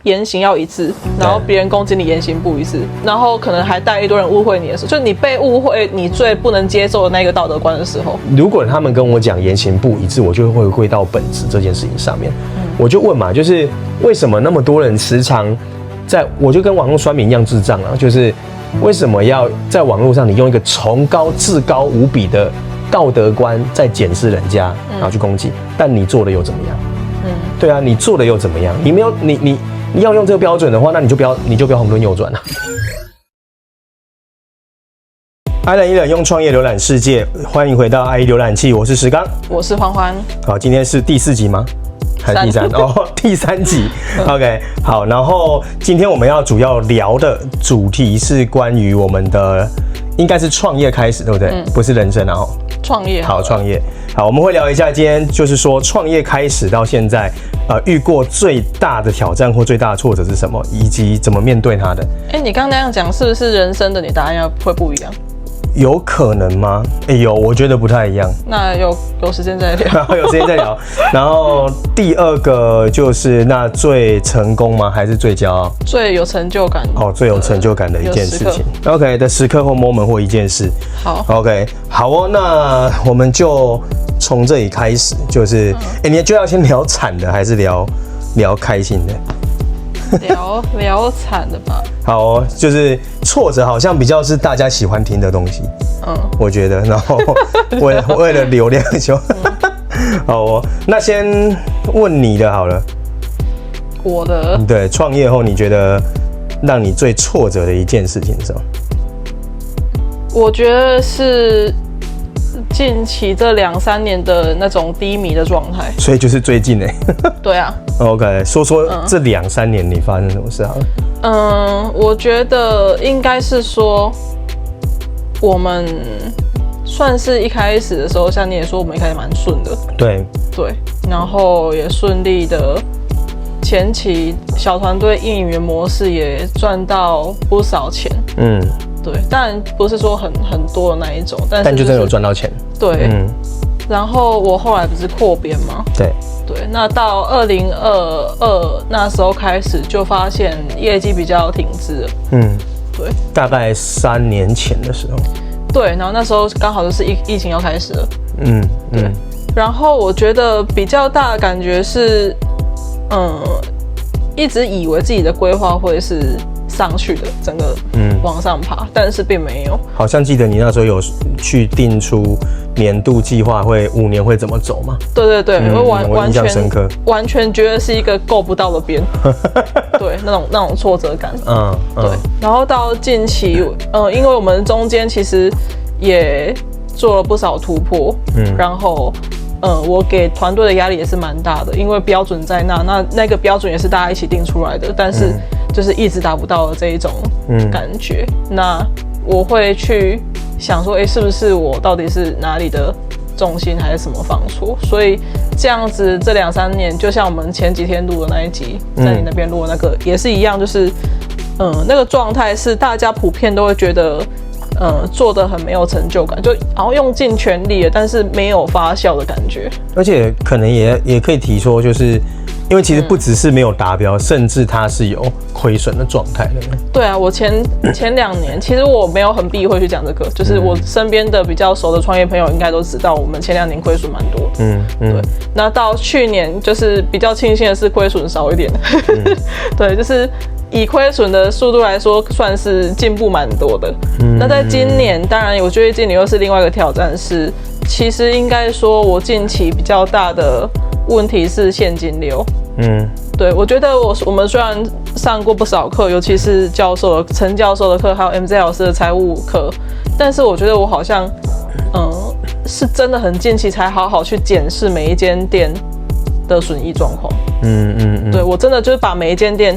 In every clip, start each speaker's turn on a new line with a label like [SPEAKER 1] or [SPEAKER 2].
[SPEAKER 1] 言行要一致，然后别人攻击你言行不一致，然后可能还带一堆人误会你的时候，就你被误会你最不能接受的那个道德观的时候，
[SPEAKER 2] 如果他们跟我讲言行不一致，我就会回归到本质这件事情上面。我就问嘛，就是为什么那么多人时常我就跟网络酸民一样智障啊，就是为什么要在网络上你用一个崇高至高无比的道德观在检视人家，然后去攻击，但你做的又怎么样？对啊，你做的又怎么样？你没有你要用这个标准的话，那你就不要红轮右转了。爱人一人用创业浏览世界，欢迎回到爱浏览器，我是石刚，
[SPEAKER 1] 我是欢欢。
[SPEAKER 2] 好，今天是第4集吗？还是第3？哦，第3集。OK， 好，然后今天我们要主要聊的主题是关于我们的，应该是创业开始，对不对？不是人生啊。
[SPEAKER 1] 创业
[SPEAKER 2] 好，创业好，我们会聊一下今天就是说创业开始到现在，遇过最大的挑战或最大的挫折是什么，以及怎么面对它的。
[SPEAKER 1] 你刚刚那样讲是不是人生的你答案会不一样？
[SPEAKER 2] 有可能吗？有，我觉得不太一样。
[SPEAKER 1] 那有时间再聊，
[SPEAKER 2] 有时间再聊。然后第二个就是那最成功吗？还是最骄傲？
[SPEAKER 1] 最有成就感。
[SPEAKER 2] 最有成就感的一件事情。OK 的时刻或 moment 或一件事。好 ，OK， 好哦，那我们就从这里开始，就是你就要先聊惨的，还是聊开心的？
[SPEAKER 1] 聊惨的吧。
[SPEAKER 2] 好哦，就是挫折好像比较是大家喜欢听的东西，我觉得。然后为了流量就，好哦。那先问你的好了。
[SPEAKER 1] 我的。
[SPEAKER 2] 对，创业后你觉得让你最挫折的一件事情是什么？
[SPEAKER 1] 我觉得是近期这2-3年的那种低迷的状态。
[SPEAKER 2] 所以就是最近
[SPEAKER 1] 对啊。
[SPEAKER 2] OK， 说这2-3年你发生什么事好了？
[SPEAKER 1] 我觉得应该是说，我们算是一开始的时候，像你也说，我们一开始蛮顺的。对，然后也顺利的，前期小团队运营模式也赚到不少钱。对，但不是说很多的那一种，但
[SPEAKER 2] 就真的有赚到钱。
[SPEAKER 1] 对，然后我后来不是扩编吗？对，那到2022那时候开始就发现业绩比较停滞了。对，
[SPEAKER 2] 大概3年前的时候。
[SPEAKER 1] 对，然后那时候刚好就是疫情要开始了。对，然后我觉得比较大的感觉是，一直以为自己的规划会是上去的，整个往上爬，但是并没有。好像记得你那时候有去定出年度计划，会5年会怎么走吗？对，我印象深刻，完全觉得是一个够不到的边，对，那种挫折感。对。然后到近期，因为我们中间其实也做了不少突破，然后。我给团队的压力也是蛮大的，因为标准在那个标准也是大家一起定出来的，但是就是一直达不到的这一种感觉。那我会去想说，是不是我到底是哪里的重心还是什么放错？所以这样子这2-3年，就像我们前几天录的那一集，在你那边录的那个也是一样，就是那个状态是大家普遍都会觉得。做得很没有成就感，就好像用尽全力了，但是没有发酵的感觉。而且可能也可以提说，就是因为其实不只是没有达标，甚至它是有亏损的状态的。对啊，我前2年其实我没有很避讳去讲这个，就是我身边的比较熟的创业朋友应该都知道，我们前2年亏损蛮多的。对。那到去年就是比较庆幸的是亏损少一点。对，就是。以亏损的速度来说，算是进步蛮多的。那在今年，当然我觉得今年又是另外一个挑战是，其实应该说我近期比较大的问题是现金流。对，我觉得我们虽然上过不少课，尤其是陈教授的课，还有 MZ 老师的财务课，但是我觉得我好像，是真的很近期才好好去检视每一间店的损益状况。对，我真的就是把每一间店。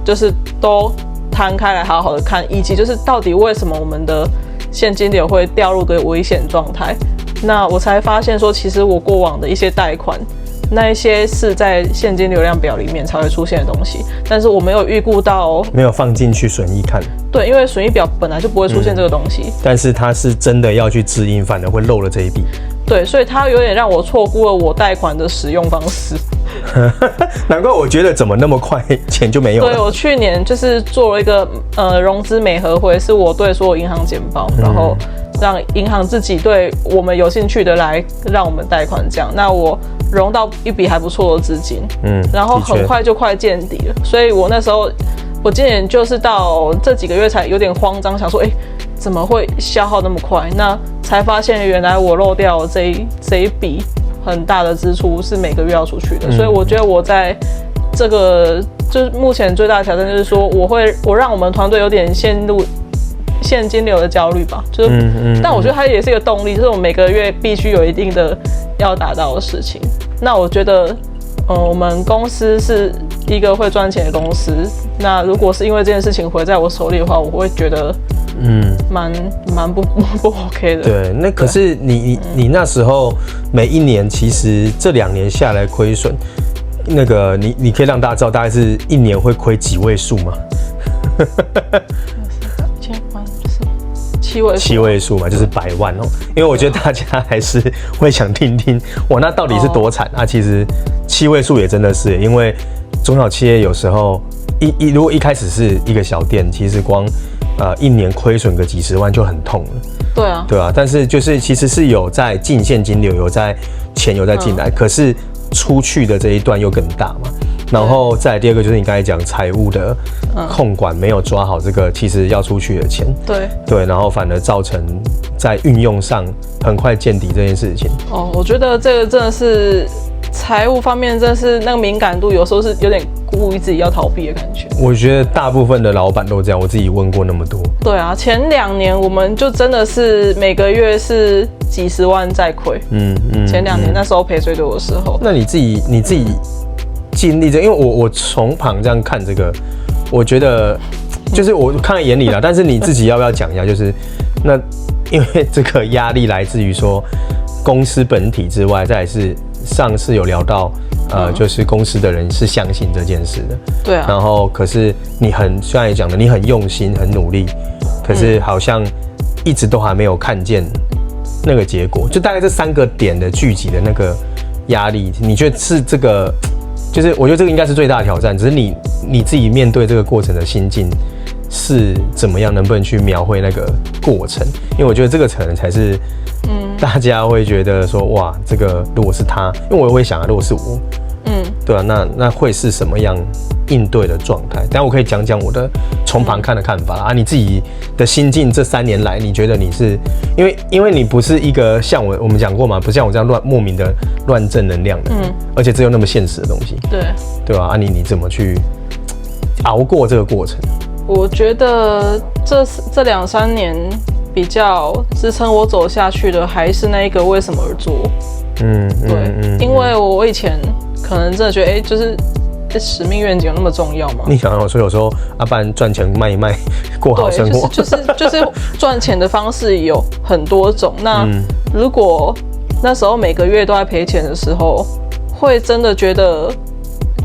[SPEAKER 1] 就是都摊开来好好的看，以及就是到底为什么我们的现金流会掉入个危险状态，那我才发现说，其实我过往的一些贷款，那一些是在现金流量表里面才会出现的东西，但是我没有预估到，没有放进去损益看。对，因为损益表本来就不会出现这个东西，但是它是真的要去支应，反而会漏了这一笔。对，所以它有点让我错估了我贷款的使用方式。
[SPEAKER 2] 难怪我觉得怎么那么快钱就没有了。
[SPEAKER 1] 对，我去年就是做了一个融资媒合会，是我对所有银行简报，然后让银行自己对我们有兴趣的来让我们贷款这样。那我融到一笔还不错的资金，然后很快就快见底了。所以我那时候，我今年就是到这几个月才有点慌张，想说，怎么会消耗那么快？那才发现原来我漏掉这一笔很大的支出是每个月要出去的。所以我觉得我在这个就是目前最大的挑战就是说，我让我们团队有点陷入现金流的焦虑吧。就是，但我觉得它也是一个动力，就是我每个月必须有一定的要达到的事情。那我觉得，我们公司是一个会赚钱的公司。那如果是因为这件事情回在我手里的话，我会觉得。蛮不 OK 的。
[SPEAKER 2] 对，那可是你那时候每一年其实这2年下来亏损，那个你可以让大家知道大概是一年会亏几位数吗？7位数嘛，就是100万哦。因为我觉得大家还是会想听听，哇，那到底是多惨啊？其实7位数也真的是，因为中小企业有时候如果一开始是一个小店，其实光一年亏损个几十万就很痛了。对啊，但是就是其实是有在进现金流，有在钱有在进来，可是出去的这一段又更大嘛。然后再来第二个就是你刚才讲财务的控管没有抓好这个其实要出去的钱。对，然后反而造成在运用上很快见底这件事情。
[SPEAKER 1] 我觉得这个真的是财务方面，真的是那个敏感度有时候是有点故意自己要逃避的感觉。
[SPEAKER 2] 我觉得大部分的老板都这样，我自己问过那么多。
[SPEAKER 1] 对啊，前2年我们就真的是每个月是几十万在亏。前2年那时候赔最多的时候。
[SPEAKER 2] 那你自己经历这，因为我从旁这样看这个，我觉得就是我看在眼里啦。但是你自己要不要讲一下？就是那因为这个压力来自于说公司本体之外，再来是上次有聊到。就是公司的人是相信这件事的，
[SPEAKER 1] 对啊。
[SPEAKER 2] 然后可是你像你讲的，你很用心、很努力，可是好像一直都还没有看见那个结果。就大概这3个点的聚集的那个压力，你觉得是这个？就是我觉得这个应该是最大的挑战，只是你自己面对这个过程的心境是怎么样？能不能去描绘那个过程？因为我觉得这个可能才是。大家会觉得说哇，这个如果是他，因为我也会想如果是我，对啊，那会是什么样应对的状态？但我可以讲讲我的从旁看的看法啦。你自己的心境这3年来，你觉得你是因为你不是一个像我们讲过嘛，不像我这样莫名的乱正能量的，而且只有那么现实的东西，对吧？你怎么去熬过这个过程？
[SPEAKER 1] 我觉得这2-3年。比较支撑我走下去的还是那一个为什么而做，对，因为我以前可能真的觉得，就是使命愿景有那么重要吗？
[SPEAKER 2] 你想我说有时候不然赚钱卖一卖，过好生活，
[SPEAKER 1] 就是赚钱的方式有很多种。那如果那时候每个月都在赔钱的时候，会真的觉得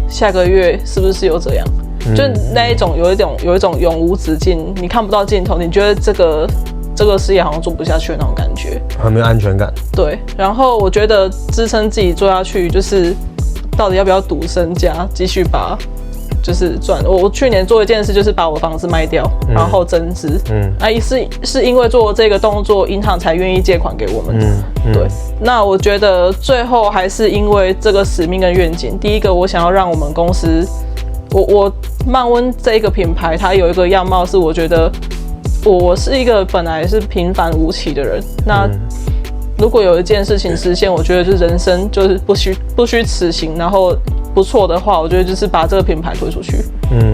[SPEAKER 1] 下个月是不是有这样？就那一种有一种永无止境，你看不到尽头，你觉得这个事业好像做不下去的那种感觉，
[SPEAKER 2] 很没有安全感。
[SPEAKER 1] 对，然后我觉得支撑自己做下去，就是到底要不要赌身家，继续就是赚。我去年做一件事，就是把我房子卖掉，然后增资。是因为做这个动作，银行才愿意借款给我们。对。那我觉得最后还是因为这个使命跟愿景。第一个，我想要让我们公司，我曼温这个品牌，它有一个样貌是我觉得。我是一个本来是平凡无奇的人，那如果有一件事情实现，我觉得就是人生就是不虚此行，然后不错的话，我觉得就是把这个品牌推出去。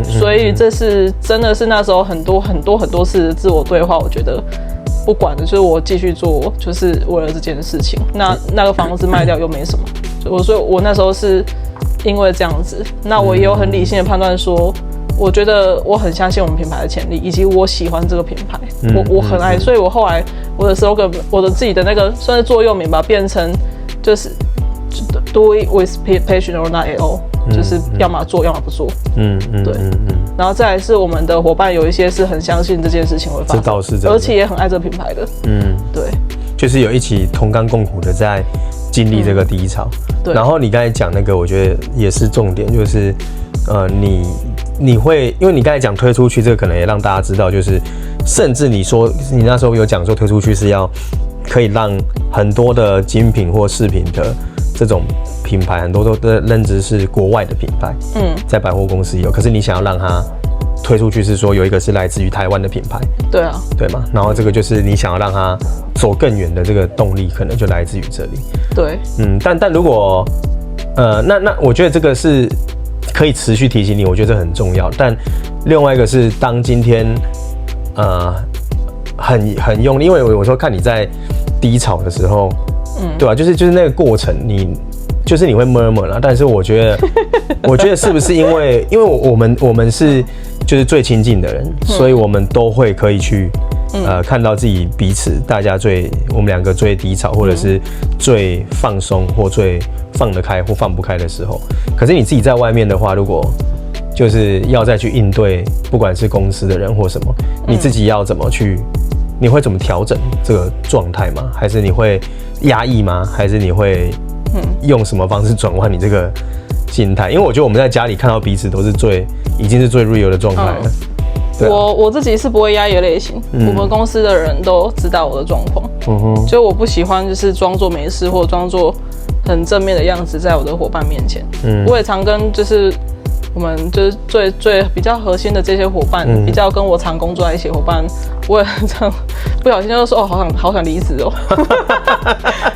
[SPEAKER 1] 所以这是真的是那时候很多次的自我对话，我觉得不管的，就是我继续做，就是为了这件事情。那个房子卖掉又没什么，所以我那时候是因为这样子，那我也有很理性的判断说。我觉得我很相信我们品牌的潜力，以及我喜欢这个品牌，我很爱，所以我后来我的 slogan， 我的自己的那个算是座右铭吧，变成就是 do it with passion or not at all，就是要么做，要么不做。对。然后再来是我们的伙伴有一些是很相信这件事情会发生，
[SPEAKER 2] 这倒是真的，
[SPEAKER 1] 而且也很爱这个品牌的。对。
[SPEAKER 2] 就是有一起同甘共苦的在经历这个低潮。然后你刚才讲那个，我觉得也是重点，就是你会，因为你刚才讲推出去，这个可能也让大家知道，就是甚至你说你那时候有讲说推出去是要可以让很多的精品或饰品的这种品牌，很多都的认知是国外的品牌，在百货公司有，可是你想要让它推出去，是说有一个是来自于台湾的品牌，
[SPEAKER 1] 对啊，
[SPEAKER 2] 对嘛？然后这个就是你想要让它走更远的这个动力，可能就来自于这里。
[SPEAKER 1] 对，
[SPEAKER 2] 但如果那我觉得这个是可以持续提醒你，我觉得这很重要。但另外一个是，当今天很用力，因为我说看你在低潮的时候，对吧？就是那个过程，你会 murmur 啦。但是我觉得是不是因为我们是就是最亲近的人，所以我们都会可以去看到自己彼此大家我们两个最低潮，或者是最放松或最放得开或放不开的时候。可是你自己在外面的话，如果就是要再去应对，不管是公司的人或什么，你自己要怎么去？你会怎么调整这个状态吗？还是你会压抑吗？还是你会用什么方式转换你这个心态？因为我觉得我们在家里看到彼此都是已经是最 real 的状态了。
[SPEAKER 1] 我自己是不会压抑的类型，我们公司的人都知道我的状况，就我不喜欢就是装作没事或装作很正面的样子在我的伙伴面前。我也常跟就是我们就是最比较核心的这些伙伴，比较跟我常工作在一起的伙伴，我也很常不小心就说好想离职哦，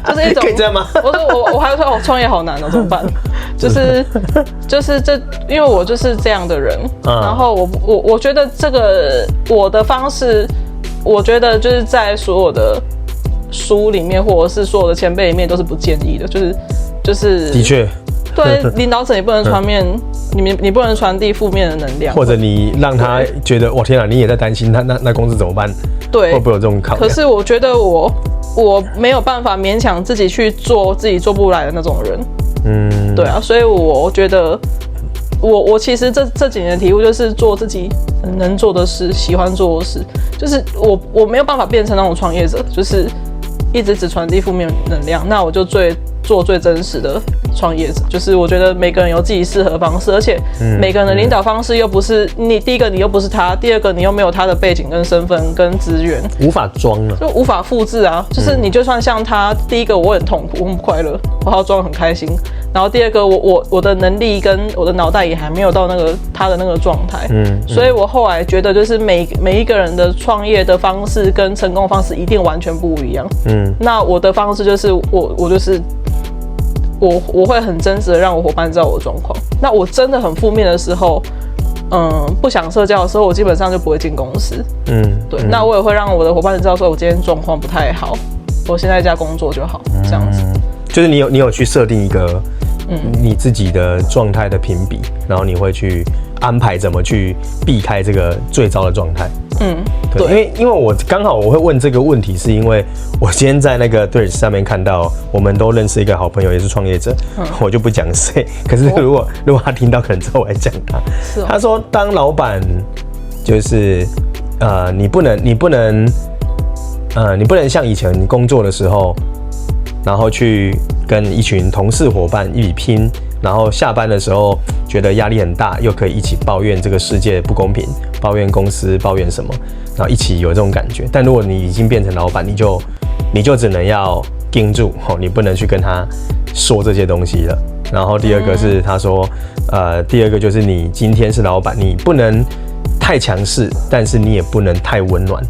[SPEAKER 1] 就是一种
[SPEAKER 2] 可以这样吗？
[SPEAKER 1] 我还说创业好难哦，怎么办？就是这，因为我就是这样的人，然后我觉得这个我的方式，我觉得就是在所有的书里面或者是所有的前辈里面都是不建议的，就是
[SPEAKER 2] 的确。
[SPEAKER 1] 对，领导者你不能传你不能传递负面的能量，
[SPEAKER 2] 或者你让他觉得，哇天啊，你也在担心那公司怎么办？
[SPEAKER 1] 对，
[SPEAKER 2] 会不会有这种考量？
[SPEAKER 1] 可是我觉得我没有办法勉强自己去做自己做不来的那种人。对啊，所以我觉得我其实这几年的体悟就是做自己能做的事，喜欢做的事，就是我没有办法变成那种创业者，就是一直只传递负面能量，那我就做最真实的创业者。就是我觉得每个人有自己适合的方式，而且每个人的领导方式又不是你，第一个你又不是他，第二个你又没有他的背景跟身份跟资源，
[SPEAKER 2] 无法装了，
[SPEAKER 1] 就无法复制啊。就是你就算像他，第一个我很痛苦，我很不快乐，我还要装很开心，然后第二个我的能力跟我的脑袋也还没有到他的那个状态。所以我后来觉得就是每一个人的创业的方式跟成功的方式一定完全不一样。那我的方式就是我就是我会很真实的让我伙伴知道我的状况。那我真的很负面的时候，不想社交的时候，我基本上就不会进公司。对。那我也会让我的伙伴知道说，我今天状况不太好，我现在在家工作就好，这样子。
[SPEAKER 2] 就是你有去设定一个你自己的状态的评比，然后你会去安排怎么去避开这个最糟的状态。对，因为我刚好我会问这个问题，是因为我今天在那个 Threads 上面看到，我们都认识一个好朋友，也是创业者，我就不讲谁。可是如果他听到，可能之后我来讲他。他说当老板就是你不能像以前工作的时候，然后去跟一群同事伙伴一起拼，然后下班的时候觉得压力很大，又可以一起抱怨这个世界不公平，抱怨公司，抱怨什么，然后一起有这种感觉。但如果你已经变成老板，你就只能要盯住，你不能去跟他说这些东西了。然后第二个是他说，第二个就是你今天是老板，你不能太强势，但是你也不能太温暖。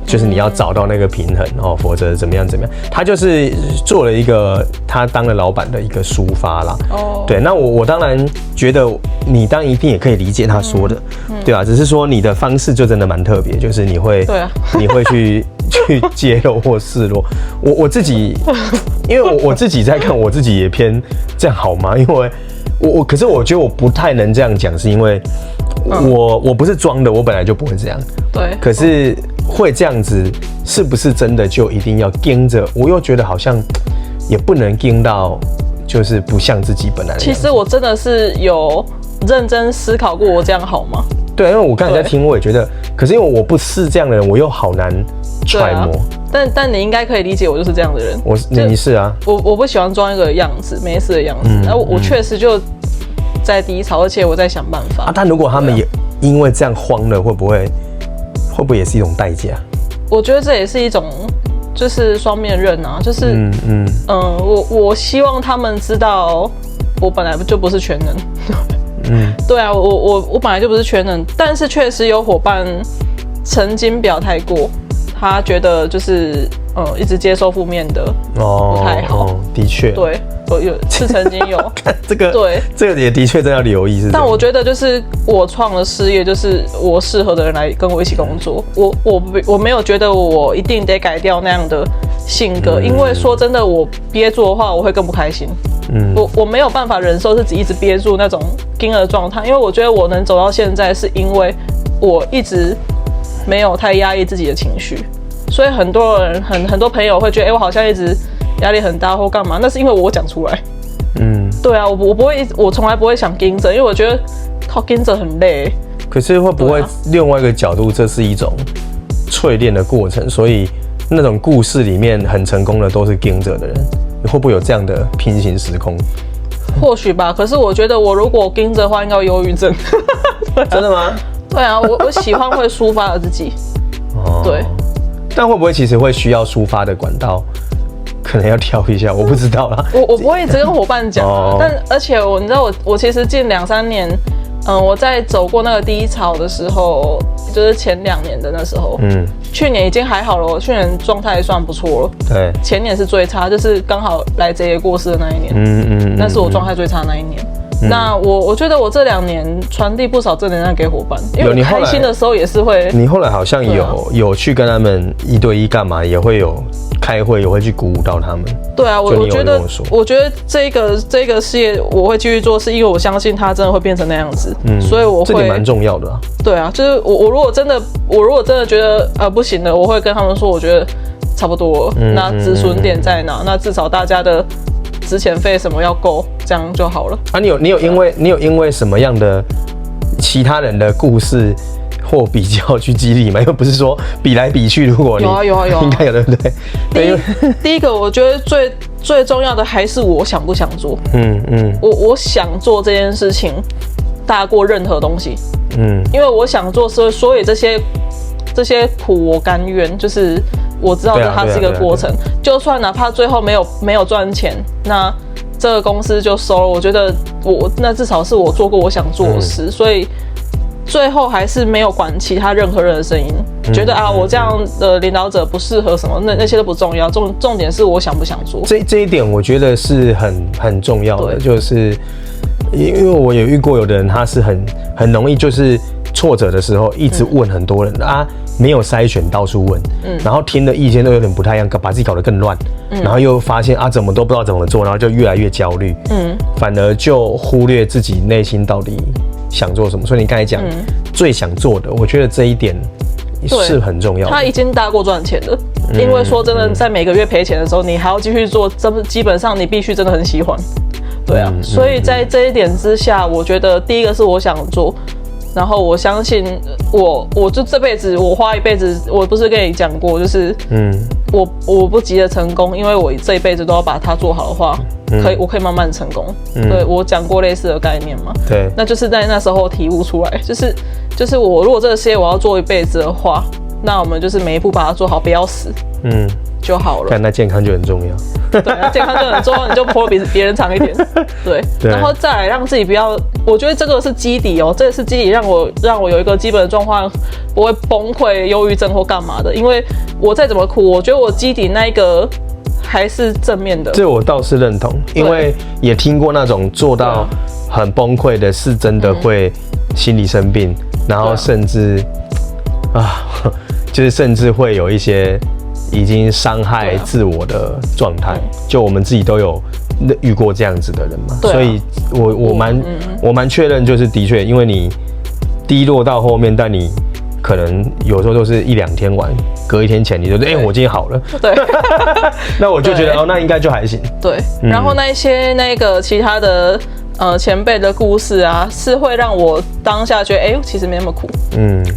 [SPEAKER 2] 就是你要找到那个平衡哦，否则怎么样？他就是做了一个他当了老板的一个抒发啦。对，那我当然觉得你当然一定也可以理解他说的，对吧？只是说你的方式就真的蛮特别，就是你会去揭露或示弱。我自己，因为我自己在看，我自己也偏这样好吗？因为可是我觉得我不太能这样讲，是因为我不是装的，我本来就不会这样。
[SPEAKER 1] 对，
[SPEAKER 2] 可是会这样子，是不是真的就一定要盯着？我又觉得好像也不能盯到，就是不像自己本来的样子。
[SPEAKER 1] 其实我真的是有认真思考过，我这样好吗？
[SPEAKER 2] 对，因为我刚才在听，我也觉得，可是因为我不是这样的人，我又好难揣摩。
[SPEAKER 1] 但你应该可以理解我就是这样的人。
[SPEAKER 2] 你是啊，
[SPEAKER 1] 我不喜欢装一个样子，没事的样子。我确实就在低潮，而且我在想办法。
[SPEAKER 2] 但如果他们也因为这样慌了，会不会也是一种代价？
[SPEAKER 1] 我觉得这也是一种就是双面刃啊，就是我希望他们知道我本来就不是全能。对啊，我本来就不是全能，但是确实有伙伴曾经表态过，他觉得就是一直接受负面的不太好。
[SPEAKER 2] 的确，
[SPEAKER 1] 对，是曾经有。
[SPEAKER 2] 这个
[SPEAKER 1] 对，
[SPEAKER 2] 这个也的确真要留意。
[SPEAKER 1] 但我觉得就是我创了事业，就是我适合的人来跟我一起工作。我没有觉得我一定得改掉那样的性格，因为说真的，我憋住的话，我会更不开心。我没有办法忍受自己一直憋住那种惊的状态，因为我觉得我能走到现在，是因为我一直没有太压抑自己的情绪。所以很多人很多朋友会觉得，我好像一直压力很大或干嘛，那是因为我讲出来。对啊，我不会，我从来不会想盯着，因为我觉得靠盯着很累。
[SPEAKER 2] 可是会不会另外一个角度，这是一种淬炼的过程？所以那种故事里面很成功的都是盯着的人，会不会有这样的平行时空？
[SPEAKER 1] 或许吧。可是我觉得我如果盯着的话，应该有忧郁症。
[SPEAKER 2] 真的吗？
[SPEAKER 1] 对啊，我喜欢会抒发的自己。对。
[SPEAKER 2] 但会不会其实会需要抒发的管道？可能要挑一下，我不知道啦。
[SPEAKER 1] 我不会一直跟伙伴讲但而且你知道我其实近2-3年，我在走过那个低潮的时候，就是前2年的那时候，去年已经还好了，我去年状态算不错了。
[SPEAKER 2] 对，
[SPEAKER 1] 前年是最差，就是刚好来贼爷过世的那一年，那是我状态最差的那一年。那我觉得我这2年传递不少正能量给伙伴，因为我开心的时候也是会。
[SPEAKER 2] 你后来好像有去跟他们1对1干嘛，也会有开会，也会去鼓舞到他们。
[SPEAKER 1] 对啊，我觉得这个事业我会继续做，是因为我相信它真的会变成那样子，所以我会。
[SPEAKER 2] 这点蛮重要的啊。
[SPEAKER 1] 对啊，就是我如果真的觉得不行了，我会跟他们说，我觉得差不多了，那止损点在哪？那至少大家的之前费什么要够，这样就好了。
[SPEAKER 2] 你有因为什么样的其他人的故事或比较去激励吗？又不是说比来比去，如果你有啊，应该有，对不对？
[SPEAKER 1] 第一个我觉得最重要的还是我想不想做。我想做这件事情大过任何东西。因为我想做，所以这些苦我甘愿，就是我知道它是一个过程，就算哪怕最后没有赚钱，那这个公司就收了，我觉得那至少是我做过我想做的事，所以最后还是没有管其他任何人的声音，觉得我这样的领导者不适合什么，那些都不重要，重点是我想不想做。
[SPEAKER 2] 这一点我觉得是很重要的，就是因为我有遇过有的人他是很容易就是挫折的时候一直问很多人没有筛选到处问，然后听的意见都有点不太一样，把自己搞得更乱，然后又发现怎么都不知道怎么做，然后就越来越焦虑，反而就忽略自己内心到底想做什么。所以你刚才讲最想做的，我觉得这一点是很重要的。
[SPEAKER 1] 他已经大过赚钱了，因为说真的，在每个月赔钱的时候，你还要继续做，基本上你必须真的很喜欢。对啊，所以在这一点之下，我觉得第一个是我想做。然后我相信我就这辈子我花一辈子，我不是跟你讲过，就是我不急着成功，因为我这一辈子都要把它做好的话，我可以慢慢成功。对，我讲过类似的概念嘛。
[SPEAKER 2] 对，
[SPEAKER 1] 那就是在那时候体悟出来，就是我如果这个事业我要做一辈子的话，那我们就是每一步把它做好，不要死。就好了。
[SPEAKER 2] 那健康就很重要。
[SPEAKER 1] 对，那健康就很重要，你就活得比别人长一点。对，然后再来让自己不要，我觉得这个是基底这个是基底，让我有一个基本的状况，不会崩溃、忧郁症或干嘛的。因为我再怎么苦，我觉得我基底那一个还是正面的。
[SPEAKER 2] 这我倒是认同，因为也听过那种做到很崩溃的，是真的会心理生病，然后甚至就是甚至会有一些已经伤害自我的状态，就我们自己都有遇过这样子的人嘛，所以我蛮确认，就是的确，因为你低落到后面，但你可能有时候都是1-2天完，隔一天前你就我今天好了，
[SPEAKER 1] 对，
[SPEAKER 2] 那我就觉得那应该就还行，
[SPEAKER 1] 对，然后那个其他的前辈的故事啊，是会让我当下觉得，其实没那么苦。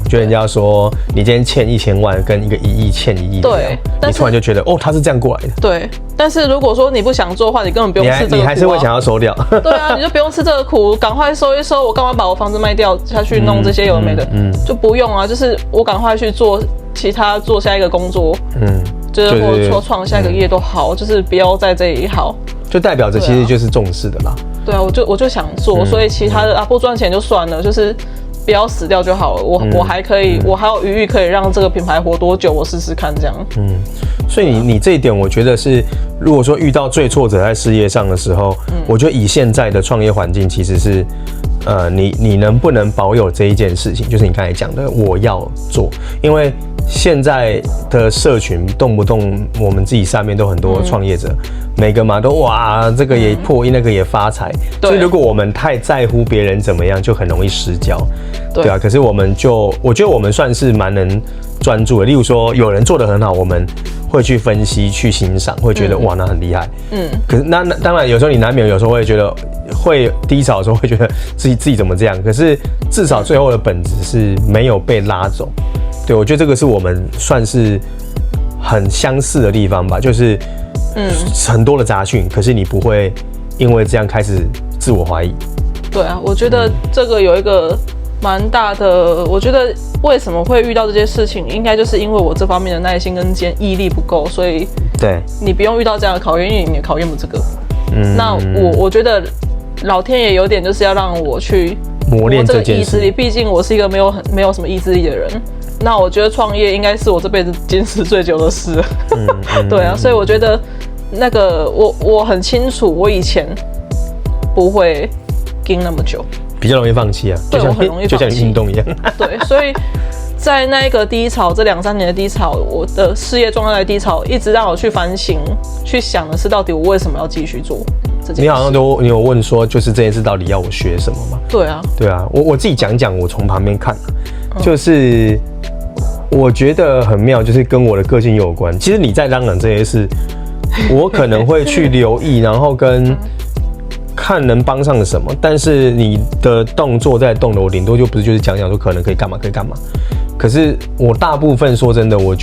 [SPEAKER 2] 就人家说你今天欠1000万，跟一个1亿欠1亿，
[SPEAKER 1] 对，
[SPEAKER 2] 你突然就觉得他是这样过来的。
[SPEAKER 1] 对，但是如果说你不想做的话，你根本不用吃这个苦，
[SPEAKER 2] 你还是会想要收掉。
[SPEAKER 1] 对啊，你就不用吃这个苦，赶快收一收。我干嘛把我房子卖掉下去弄这些有的没的？就不用啊，就是我赶快去做做下一个工作。就是或者说创下一个业都好，就是不要在这里好。就
[SPEAKER 2] 代表着其实就是重视的啦。
[SPEAKER 1] 对啊，我就想做，所以其他的不赚钱就算了，就是不要死掉就好了。我还可以，我还有余裕可以让这个品牌活多久，我试试看这样。
[SPEAKER 2] 所以你这一点，我觉得是，如果说遇到最挫折在事业上的时候，我觉得以现在的创业环境，其实是，你能不能保有这一件事情，就是你刚才讲的，我要做，因为现在的社群动不动我们自己上面都很多创业者，每个嘛都哇这个也破亿，那个也发财，所以如果我们太在乎别人怎么样，就很容易失焦，对啊。可是我觉得我们算是蛮能专注的，例如说有人做得很好，我们会去分析、去欣赏，会觉得哇那很厉害，可是那当然有时候你难免有时候会觉得会低潮的时候会觉得自己怎么这样，可是至少最后的本质是没有被拉走。对，我觉得这个是我们算是很相似的地方吧，就是很多的杂讯，可是你不会因为这样开始自我怀疑。
[SPEAKER 1] 对啊，我觉得这个有一个蛮大的，我觉得为什么会遇到这些事情，应该就是因为我这方面的耐心跟毅力不够，所以
[SPEAKER 2] 对
[SPEAKER 1] 你不用遇到这样的考验，因为你也考验不这个。那我觉得老天爷有点就是要让我去
[SPEAKER 2] 磨练这件事，
[SPEAKER 1] 意志力，毕竟我是一个没有什么意志力的人。那我觉得创业应该是我这辈子坚持最久的事。对啊，所以我觉得那个我很清楚，我以前不会盯那么久，
[SPEAKER 2] 比较容易放弃啊。
[SPEAKER 1] 对，我很容易放弃，
[SPEAKER 2] 就像运动一样。
[SPEAKER 1] 对，所以在那一个低潮，这2-3年的低潮，我的事业状态的低潮，一直让我去反省，去想的是到底我为什么要继续做这件事。
[SPEAKER 2] 你好像你有问说，就是这件事到底要我学什么吗？
[SPEAKER 1] 对啊，
[SPEAKER 2] 对啊，我自己讲，我从旁边看，就是我觉得很妙，就是跟我的个性有关。其实你在嚷嚷这些事，我可能会去留意，然后跟看能帮上什么，但是你的动作在动的，我顶多就不是就是讲说可能可以干嘛可以干嘛。可是我大部分说真的，我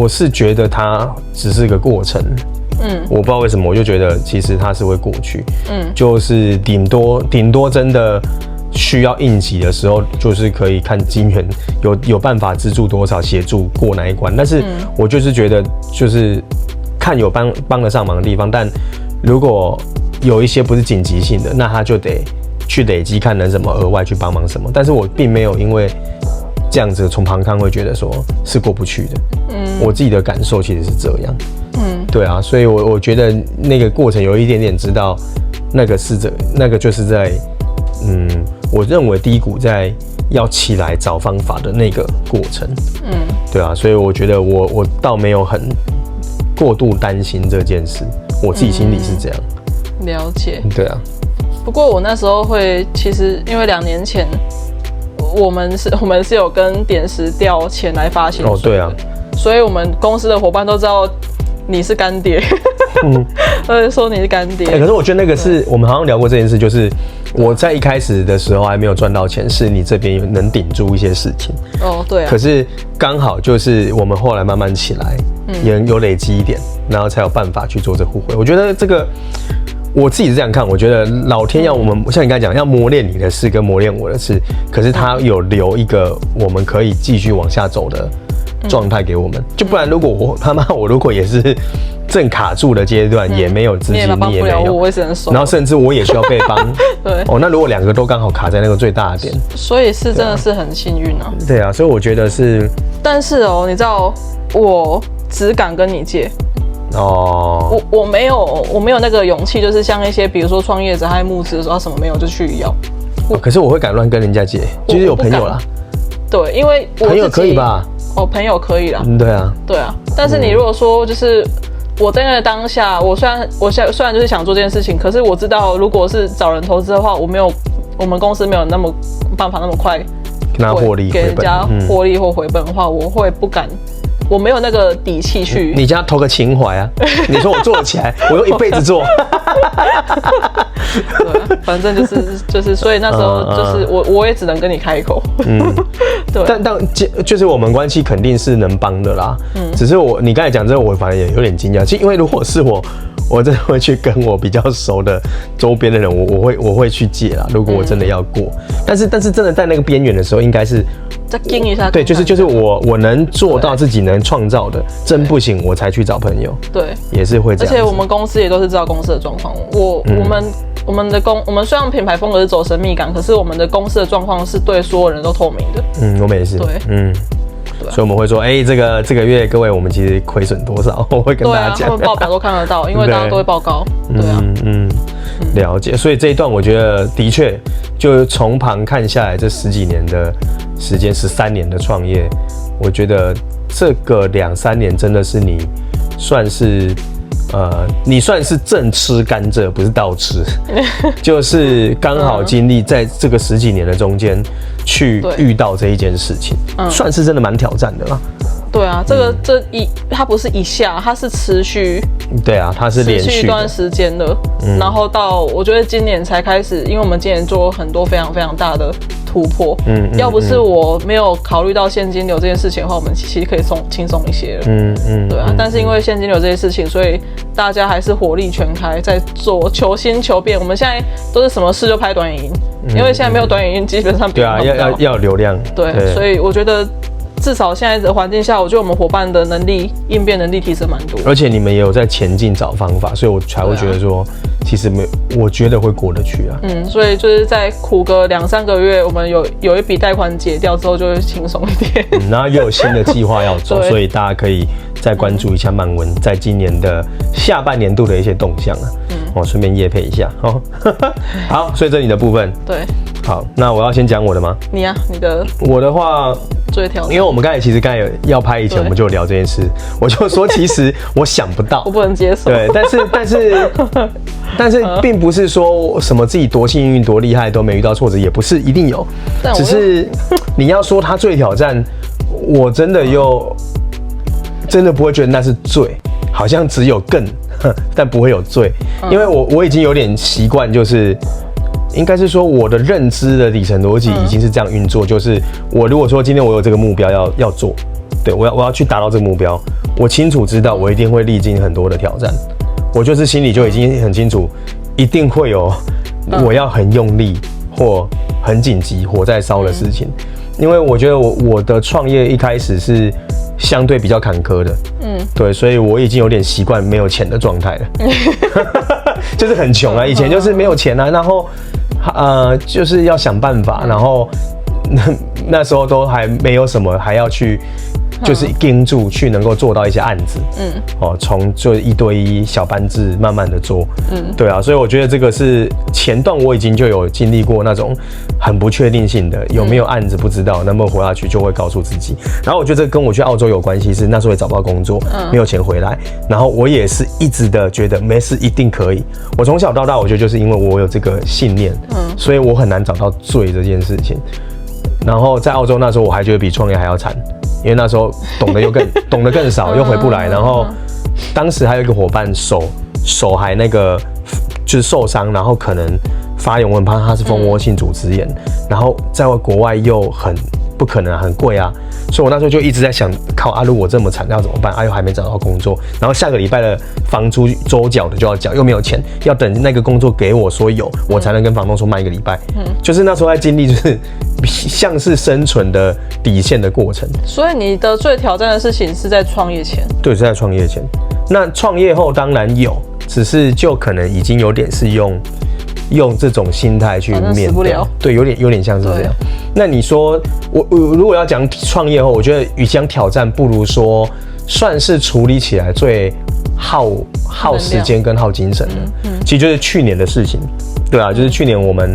[SPEAKER 2] 是觉得它只是个过程。我不知道为什么，我就觉得其实它是会过去。就是顶多真的需要应急的时候，就是可以看金源有办法资助多少，协助过哪一关。但是我就是觉得，就是看有帮得上忙的地方，但如果有一些不是紧急性的，那他就得去累积，看能怎么额外去帮忙什么。但是我并没有因为这样子从旁看会觉得说是过不去的。我自己的感受其实是这样。对啊，所以我觉得那个过程有一点点知道，那个就是在我认为低谷在要起来找方法的那个过程。对啊，所以我觉得我倒没有很过度担心这件事，我自己心里是这样。
[SPEAKER 1] 了解。
[SPEAKER 2] 对啊。
[SPEAKER 1] 不过我那时候其实因为2年前我们是有跟点石调钱来发薪水的。
[SPEAKER 2] 对啊。
[SPEAKER 1] 所以我们公司的伙伴都知道你是干爹。说你是干爹。
[SPEAKER 2] 可是我觉得那个是我们好像聊过这件事，就是我在一开始的时候还没有赚到钱，是你这边能顶住一些事情。对啊。可是刚好就是我们后来慢慢起来，也有累积一点，然后才有办法去做这互惠。我觉得这个我自己是这样看，我觉得老天要我们像你刚才讲，要磨练你的事跟磨练我的事，可是他有留一个我们可以继续往下走的状态给我们，就不然如果我如果也是正卡住的阶段，也没有资金，你也没有，
[SPEAKER 1] 我也是很爽。
[SPEAKER 2] 然后甚至我也需要被帮。
[SPEAKER 1] 对。
[SPEAKER 2] 那如果2个都刚好卡在那个最大的点，
[SPEAKER 1] 所以是真的是很幸运啊。
[SPEAKER 2] 对啊，所以我觉得是。但
[SPEAKER 1] 是你知道，我只敢跟你借。我没有那个勇气，就是像一些比如说创业者还募资的时候，什么没有就去要。
[SPEAKER 2] 可是我会敢乱跟人家借，就是有朋友啦。
[SPEAKER 1] 对，因为
[SPEAKER 2] 朋友可以吧？
[SPEAKER 1] 朋友可以啦。
[SPEAKER 2] 对啊。
[SPEAKER 1] 对啊，但是你如果说就是我在那个当下，我虽然就是想做这件事情，可是我知道如果是找人投资的话，我们公司没有那么办法那么快
[SPEAKER 2] 拿获利
[SPEAKER 1] 给人家获利或回本的话，我会不敢。我没有那个底气去。
[SPEAKER 2] 你家投个情怀啊！你说我做得起来，我用一辈子做。
[SPEAKER 1] 对，反正就是，所以那时候就是我也只能跟你开口。对。
[SPEAKER 2] 但就是我们关系肯定是能帮的啦。只是你刚才讲这个，我反而也有点惊讶，因为如果是我真的会去跟我比较熟的周边的人，我会去借啦。如果我真的要过，但是真的在那个边缘的时候，应该是
[SPEAKER 1] 再盯一下。
[SPEAKER 2] 对，就是我能做到自己能创造的，真不行我才去找朋友。
[SPEAKER 1] 对，
[SPEAKER 2] 也是会这样。
[SPEAKER 1] 而且我们公司也都是知道公司的状况。我们虽然品牌风格是走神秘感，可是我们的公司的状况是对所有人都透明的。
[SPEAKER 2] 我们也是。对，所以我们会说，这个月各位我们其实亏损多少，我会跟大家讲。
[SPEAKER 1] 他们报表都看得到，因为大家都会报告。对啊。
[SPEAKER 2] 了解。所以这一段我觉得的确，就从旁看下来，这10几年的时间，13年的创业，我觉得这个2、3年真的是你算是。你算是正吃甘蔗，不是倒吃，就是刚好经历在这个10几年的中间去遇到这一件事情，算是真的蛮挑战的啦。
[SPEAKER 1] 对啊，它不是一下，它是持续。
[SPEAKER 2] 对啊，它是连续
[SPEAKER 1] 一段时间的，然后到我觉得今年才开始，因为我们今年做很多非常非常大的突破。要不是我没有考虑到现金流这件事情的话，我们其实可以轻松一些了。对啊，但是因为现金流这件事情，所以大家还是火力全开在做，求新求变。我们现在都是什么事就拍短影音，因为现在没有短影音，基本上
[SPEAKER 2] 对啊，要有流量。
[SPEAKER 1] 对，所以我觉得。至少现在的环境下，我觉得我们伙伴的应变能力提升蛮多。
[SPEAKER 2] 而且你们也有在前进找方法，所以我才会觉得说，其实我觉得会过得去啊。
[SPEAKER 1] 所以就是在苦个2、3个月，我们有一笔贷款解掉之后，就会轻松一点。
[SPEAKER 2] 然后又有新的计划要走，所以大家可以再关注一下漫文在今年的下半年度的一些动向啊。顺便业配一下哦。好，所以这里的部分。
[SPEAKER 1] 对。
[SPEAKER 2] 好，那我要先讲我的吗？
[SPEAKER 1] 你啊，你的。
[SPEAKER 2] 我的话，
[SPEAKER 1] 最挑战。
[SPEAKER 2] 因为我们刚才要拍以前，我们就聊这件事，我就说其实我想不到，
[SPEAKER 1] 我不能接受。
[SPEAKER 2] 对，但是并不是说什么自己多幸运多厉害都没遇到挫折，也不是一定有，只是你要说他最挑战，我真的不会觉得那是最，好像只有更。但不会有罪，因为我已经有点习惯，就是应该是说我的认知的底层逻辑已经是这样运作，就是我如果说今天我有这个目标要做，对我要去达到这个目标，我清楚知道我一定会历经很多的挑战，我就是心里就已经很清楚，一定会有我要很用力或很紧急火在烧的事情，因为我觉得我的创业一开始是相对比较坎坷的，对，所以我已经有点习惯没有钱的状态了，就是很穷啊，以前就是没有钱啊，然后就是要想办法，然后那时候都还没有什么，还要去就是盯住去能够做到一些案子，从就1对1小班制慢慢的做，对啊，所以我觉得这个是前段我已经就有经历过那种很不确定性的，有没有案子不知道，能不能活下去就会告诉自己。然后我觉得这跟我去澳洲有关系，是那时候也找不到工作，没有钱回来，然后我也是一直的觉得没事一定可以。我从小到大，我觉得就是因为我有这个信念，所以我很难找到罪这件事情。然后在澳洲那时候，我还觉得比创业还要惨。因为那时候懂得更少，又回不来。然后当时还有一个伙伴手还那个就是受伤，然后可能发炎，我很怕他是蜂窝性组织炎，然后在国外又很不可能很贵啊，所以我那时候就一直在想，靠如果我这么惨要怎么办？又还没找到工作，然后下个礼拜的房租周缴的就要缴，又没有钱，要等那个工作给我说有，我才能跟房东说慢1个礼拜。就是那时候在经历就是像是生存的底线的过程。
[SPEAKER 1] 所以你的最挑战的事情是在创业前？
[SPEAKER 2] 对，是在创业前。那创业后当然有，只是就可能已经有点是用这种心态去面对，对，有点像是这样。那你说我如果要讲创业后，我觉得与其讲挑战，不如说算是处理起来最耗时间跟耗精神的。其实就是去年的事情，对啊，就是去年我们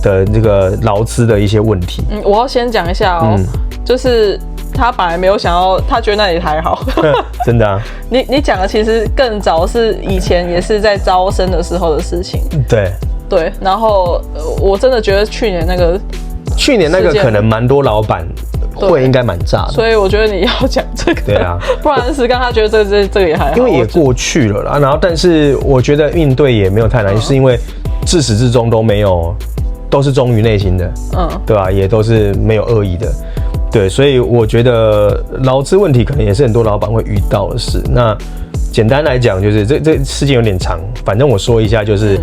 [SPEAKER 2] 的这个劳资的一些问题。
[SPEAKER 1] 我要先讲一下就是他本来没有想要，他觉得那里还好。
[SPEAKER 2] 真的啊。
[SPEAKER 1] 你讲的其实更早是以前也是在招生的时候的事情。对，然后我真的觉得去年那个可能蛮多老板
[SPEAKER 2] 会应该蛮炸的。
[SPEAKER 1] 所以我觉得你要讲这个，对啊，不然石刚他觉得这个也还好，
[SPEAKER 2] 因为也过去了啦。然后，但是我觉得应对也没有太难，是因为自始至终都是忠于内心的，对吧？也都是没有恶意的，对，所以我觉得劳资问题可能也是很多老板会遇到的事。那简单来讲，就是这事件有点长，反正我说一下，就是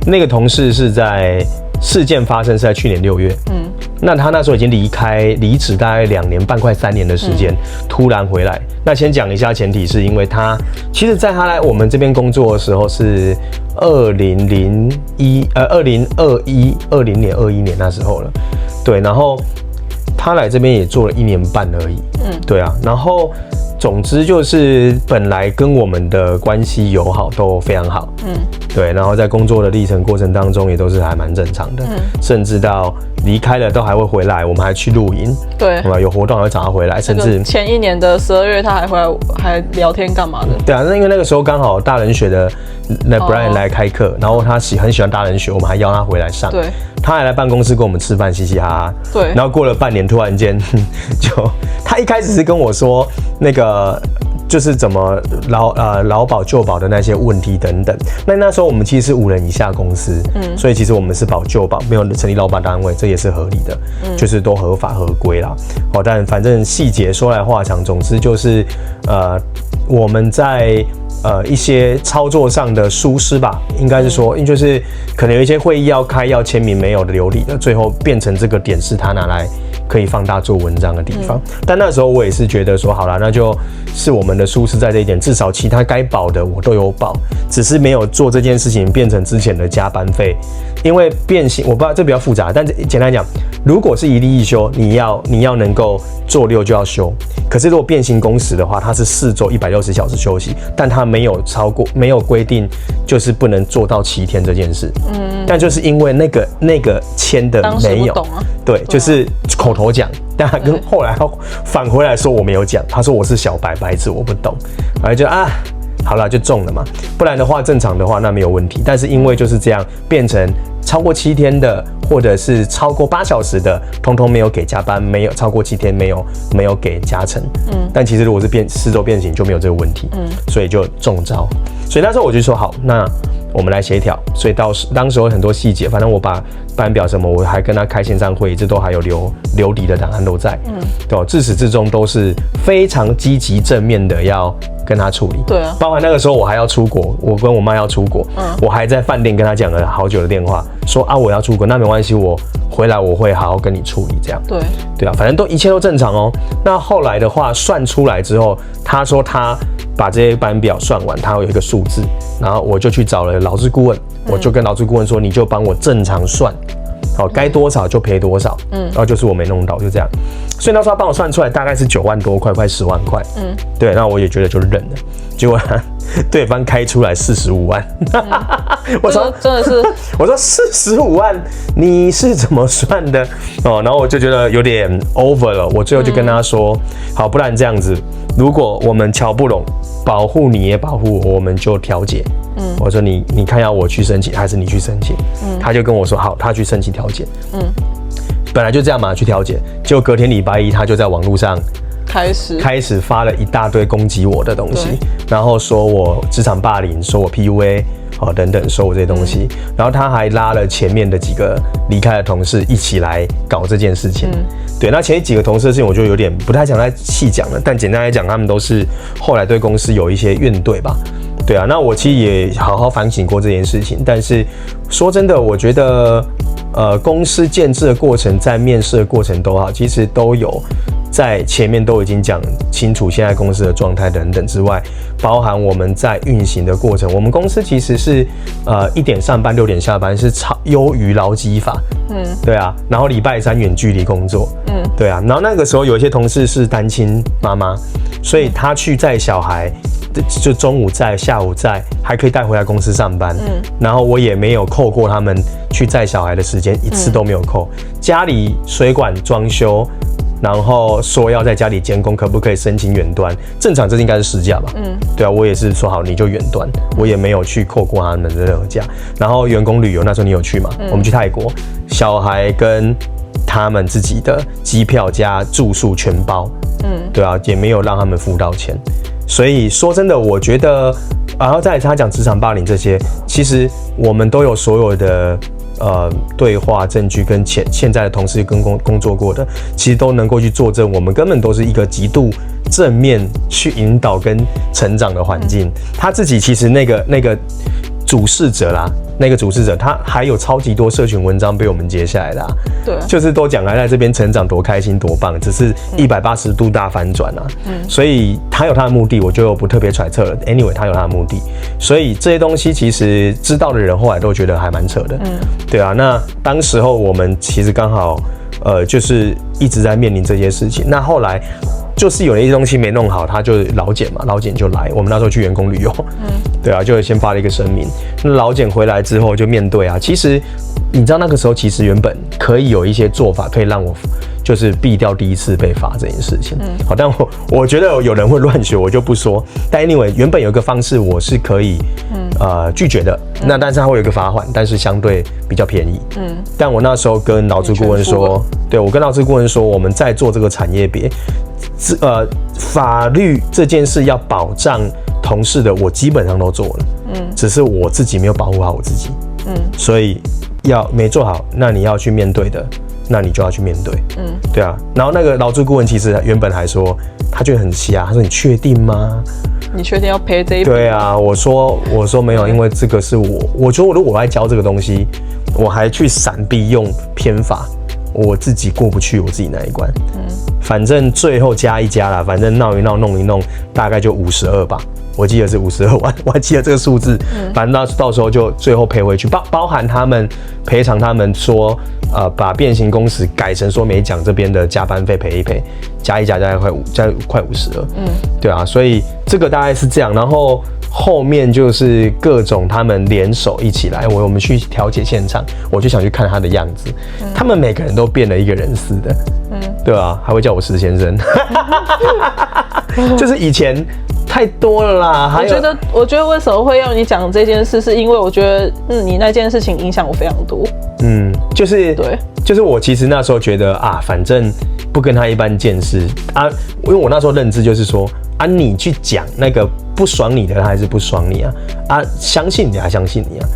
[SPEAKER 2] 那个同事是在事件发生是在去年6月，那他那时候已经离职大概2年半快3年的时间，突然回来。那先讲一下前提，是因为他其实在他来我们这边工作的时候是2020年那时候了，对，然后他来这边也做了1年半而已，对啊，然后总之就是本来跟我们的关系友好都非常好，对，然后在工作的历程过程当中也都是还蛮正常的，甚至到离开了都还会回来，我们还去露营，对，有活动还会找他回来，甚至
[SPEAKER 1] 前1年的12月他还回来还聊天干嘛的？
[SPEAKER 2] 对啊，那因为那个时候刚好大人学的那 Brian 来开课，然后他很喜欢大人学，我们还邀他回来上，对，他还来办公室跟我们吃饭嘻嘻哈哈，对，然后过了半年突然间他一开始是跟我说那个就是怎么劳保旧保的那些问题等等。那时候我们其实是5人以下公司，所以其实我们是保旧保，没有成立劳保单位，这也是合理的，就是都合法合规啦。但反正细节说来话长，总之就是我们在一些操作上的疏失吧，应该是说，就是可能有一些会议要开要签名没有的流理的，最后变成这个点是他拿来可以放大做文章的地方。但那时候我也是觉得说，好啦，那就是我们的疏失在这一点，至少其他该保的我都有保，只是没有做这件事情变成之前的加班费。因为变形，我不知道这比较复杂，但简单讲，如果是一例一休，你要能够做6就要休。可是如果变形工时的话，它是4周160小时休息，但它没有规定就是不能做到7天这件事。但就是因为那个签的没有，对，就是口头讲，但他跟后来他返回来说我没有讲，他说我是小白痴，我不懂，然后就好了就中了嘛，不然的话正常的话那没有问题，但是因为就是这样变成超过7天的，或者是超过8小时的，通通没有给加班，没有超过7天没有给加成，但其实如果是4周变形就没有这个问题，所以就中招，所以那时候我就说好，那我们来协调，所以当时有很多细节，反正我把班表什么，我还跟他开线上会议，这都还有留底的档案都在，对，自始至终都是非常积极正面的要跟他处理，对啊，包含那个时候我还要出国，我跟我妈要出国，我还在饭店跟他讲了好久的电话，说我要出国，那没关系，我回来我会好好跟你处理，这样，对啊，反正一切都正常哦。那后来的话算出来之后，他说他把这些班表算完，他有一个数字，然后我就去找了劳资顾问，我就跟劳资顾问说，你就帮我正常算，该多少就赔多少，然后就是我没弄到，就这样。所以那时候他帮我算出来大概是9万多块，快10万块，对，那我也觉得就认了。结果对方开出来45万，我说
[SPEAKER 1] 真的是，
[SPEAKER 2] 我说45万你是怎么算的？然后我就觉得有点 over 了，我最后就跟他说，好，不然这样子，如果我们瞧不拢，保护你也保护我，我们就调解。我说你看要我去申请还是你去申请？他就跟我说好，他去申请调解。本来就这样嘛，去调解。结果隔天礼拜一，他就在网络上开始发了一大堆攻击我的东西，然后说我职场霸凌，说我 PUA，等等，说我这些东西。然后他还拉了前面的几个离开的同事一起来搞这件事情。对，那前几个同事的事情我就有点不太想再细讲了，但简单来讲，他们都是后来对公司有一些怨怼吧。对啊，那我其实也好好反省过这件事情，但是说真的，我觉得公司建制的过程，在面试的过程都好，其实都有在前面都已经讲清楚现在公司的状态等等之外，包含我们在运行的过程，我们公司其实是1点上班6点下班，是优于劳基法，对啊，然后礼拜3远距离工作，对啊，然后那个时候有一些同事是单亲妈妈，所以他去载小孩。就中午在，下午在，还可以带回来公司上班。然后我也没有扣过他们去载小孩的时间，一次都没有扣。家里水管装修，然后说要在家里监工，可不可以申请远端？正常这应该是事假吧？对啊，我也是说好你就远端，我也没有去扣过他们的任何假。然后员工旅游那时候你有去吗？我们去泰国，小孩跟他们自己的机票加住宿全包，对啊，也没有让他们付到钱。所以说真的，我觉得，然后再来他讲职场霸凌这些，其实我们都有所有的对话证据跟现在的同事跟工作过的，其实都能够去作证，我们根本都是一个极度正面去引导跟成长的环境。他自己其实那个主事者啦，那个主事者他还有超级多社群文章被我们接下来的啊，对，就是都讲来在这边成长多开心多棒，只是180度大反转啊，所以他有他的目的，我就不特别揣测了。Anyway， 他有他的目的，所以这些东西其实知道的人后来都觉得还蛮扯的，对啊。那当时候我们其实刚好就是一直在面临这些事情，那后来。就是有一些东西没弄好，他就劳检嘛，劳检就来。我们那时候去员工旅游，对啊，就先发了一个声明。那劳检回来之后就面对啊，其实你知道那个时候其实原本可以有一些做法，可以让我就是避掉第一次被罚这件事情。好，但我觉得有人会乱学，我就不说。但 anyway， 原本有一个方式我是可以拒绝的，那但是它会有一个罚款，但是相对比较便宜。但我那时候跟劳资顾问说，对我跟劳资顾问说，我们在做这个产业别。法律这件事要保障同事的，我基本上都做了，只是我自己没有保护好我自己，所以没做好，那你要去面对的，那你就要去面对，对啊。然后那个劳资顾问其实原本还说，他觉得很瞎，他说你确定吗？
[SPEAKER 1] 你确定要赔这一笔？
[SPEAKER 2] 对啊，我说没有，因为这个是我觉得如果我在教这个东西，我还去闪避用偏法。我自己过不去我自己那一关，反正最后加一加啦，反正闹一闹弄一弄，大概就52吧，我记得是52万，我还记得这个数字，反正到时候就最后赔回去，包含他们赔偿他们说，把变形工时改成说没讲这边的加班费赔一赔，加一加大概快50了，对啊，所以这个大概是这样，然后。后面就是各种他们联手一起来，我们去调解现场，我就想去看他的样子，他们每个人都变了一个人似的，对啊，还会叫我石先生，就是以前太多了啦。
[SPEAKER 1] 我觉得为什么会要你讲这件事，是因为我觉得你那件事情影响我非常多，
[SPEAKER 2] 就是我其实那时候觉得啊，反正不跟他一般见识啊，因为我那时候认知就是说啊，你去讲那个。不爽你的他还是不爽你啊，相信你还相信你啊，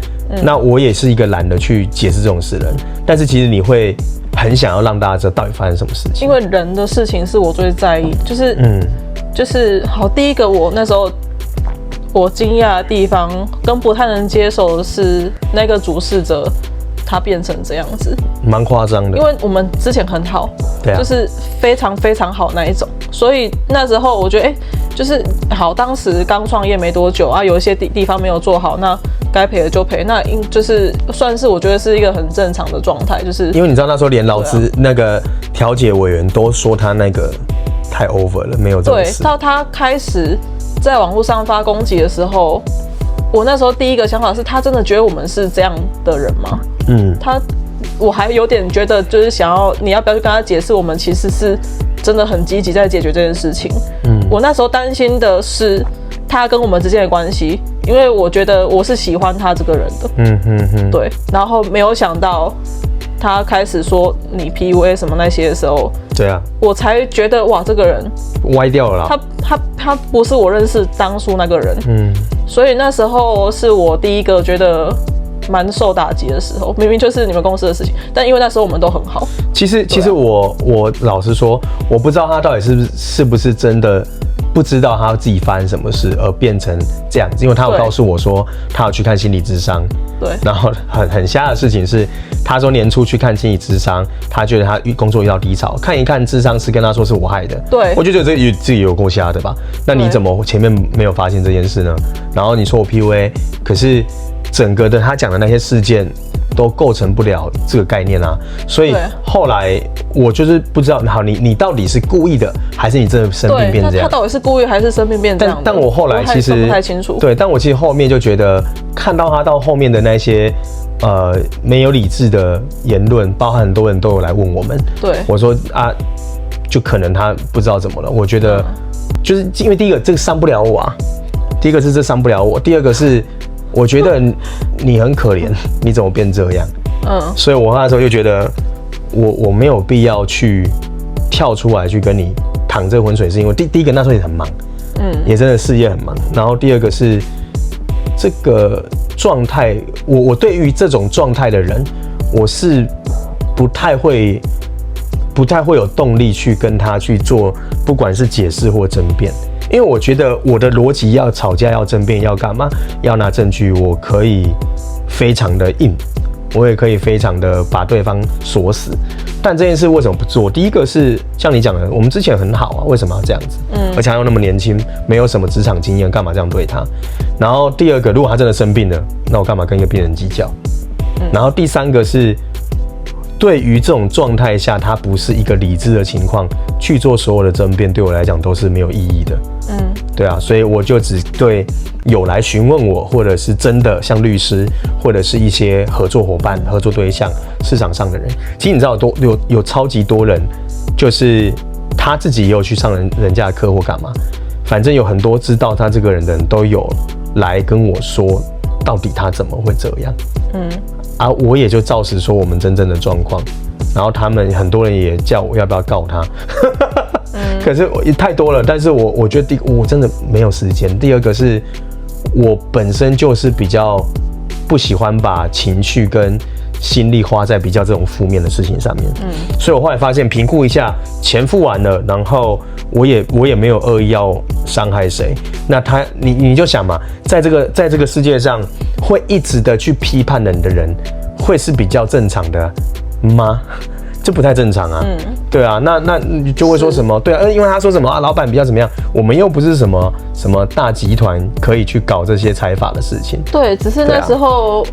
[SPEAKER 2] 那我也是一个懒得去解释这种事的人，但是其实你会很想要让大家知道到底发生什么事情，
[SPEAKER 1] 因为人的事情是我最在意，就是好，第一个我那时候我惊讶的地方跟不太能接受的是那个主事者他变成这样子，
[SPEAKER 2] 蛮夸张的，
[SPEAKER 1] 因为我们之前很好，对啊，就是非常非常好那一种，所以那时候我觉得就是好，当时刚创业没多久啊，有一些地方没有做好，那该赔的就赔，那就是算是我觉得是一个很正常的状态，就是
[SPEAKER 2] 因为你知道那时候连劳资那个调解委员都说他那个太 over 了，没有这种事。
[SPEAKER 1] 对，到他开始在网络上发攻击的时候，我那时候第一个想法是他真的觉得我们是这样的人吗？我还有点觉得就是你要不要去跟他解释，我们其实是真的很积极在解决这件事情。我那时候担心的是他跟我们之间的关系，因为我觉得我是喜欢他这个人的。对，然后没有想到他开始说你 PUA 什么那些的时候，对啊，我才觉得哇，这个人
[SPEAKER 2] 歪掉了啦。
[SPEAKER 1] 他不是我认识当初那个人。所以那时候是我第一个觉得蛮受打击的时候，明明就是你们公司的事情，但因为那时候我们都很好。其实
[SPEAKER 2] 我老实说，我不知道他到底是不是真的不知道他自己发生什么事而变成这样子，因为他有告诉我说他有去看心理咨商，对，然后很瞎的事情是，他说年初去看心理咨商，他觉得他工作遇到低潮，看一看咨商师跟他说是我害的，对，我就觉得自己有够瞎的吧？那你怎么前面没有发现这件事呢？然后你说我 PUA， 可是整个的他讲的那些事件都构成不了这个概念啊，所以后来我就是不知道，好，你到底是故意的，还是你真的生病变这样？他到底是故意还是生病变这样？但我后来其实不太清楚。对，但我其实后面就觉得，看到他到后面的那些没有理智的言论，包含很多人都有来问我们，对我说啊，就可能他不知道怎么了。我觉得就是因为第一个这个伤不了我啊，第一个是这伤不了我，第二个是。我觉得你很可怜，你怎么变这样？所以我那时候就觉得，我没有必要去跳出来去跟你淌这个浑水，是因为第一个那时候也很忙，也真的事业很忙。然后第二个是这个状态，我对于这种状态的人，我是不太会有动力去跟他去做，不管是解释或争辩，因为我觉得我的逻辑要吵架、要争辩、要干嘛、要拿证据，我可以非常的硬，我也可以非常的把对方锁死。但这件事为什么不做？第一个是像你讲的，我们之前很好啊，为什么要这样子？而且还又那么年轻，没有什么职场经验，干嘛这样对他？然后第二个，如果他真的生病了，那我干嘛跟一个病人计较？然后第三个是，对于这种状态下，他不是一个理智的情况，去做所有的争辩，对我来讲都是没有意义的。对啊，所以我就只对有来询问我，或者是真的像律师，或者是一些合作伙伴、合作对象、市场上的人，其实你知道有超级多人，就是他自己也有去上人家的课或干嘛，反正有很多知道他这个人的人都有来跟我说，到底他怎么会这样？我也就照实说我们真正的状况，然后他们很多人也叫我要不要告他。可是太多了，但是我觉得我真的没有时间。第二个是我本身就是比较不喜欢把情绪跟心力花在比较这种负面的事情上面。所以我后来发现评估一下，钱付完了，然后我也没有恶意要伤害谁。那你就想嘛，在这个世界上会一直的去批判人的人，会是比较正常的吗？这不太正常啊。对啊，那你就会说什么？对啊，因为他说什么啊，老板比较怎么样？我们又不是什么大集团可以去搞这些财阀的事情。
[SPEAKER 1] 对，只是那时候，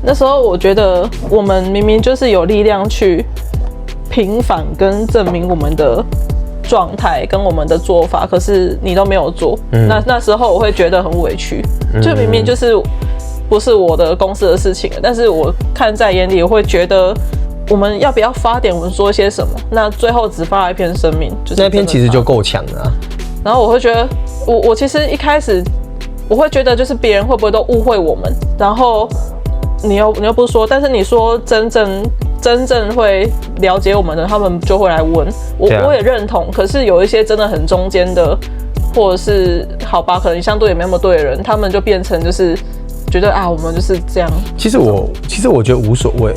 [SPEAKER 1] 那时候我觉得我们明明就是有力量去平反跟证明我们的状态跟我们的做法，可是你都没有做。那时候我会觉得很委屈，就明明就是不是我的公司的事情了，但是我看在眼里，我会觉得我们要不要发点文说些什么？那最后只发了一篇声明，就是
[SPEAKER 2] 那篇其实就够强了啊。
[SPEAKER 1] 然后我会觉得，我其实一开始我会觉得，就是别人会不会都误会我们？然后你又不说，但是你说真正会了解我们的，他们就会来问我，我也认同。可是有一些真的很中间的，或者是好吧，可能相对也没那么对的人，他们就变成就是觉得啊，我们就是这样。其实
[SPEAKER 2] 我觉得无所谓。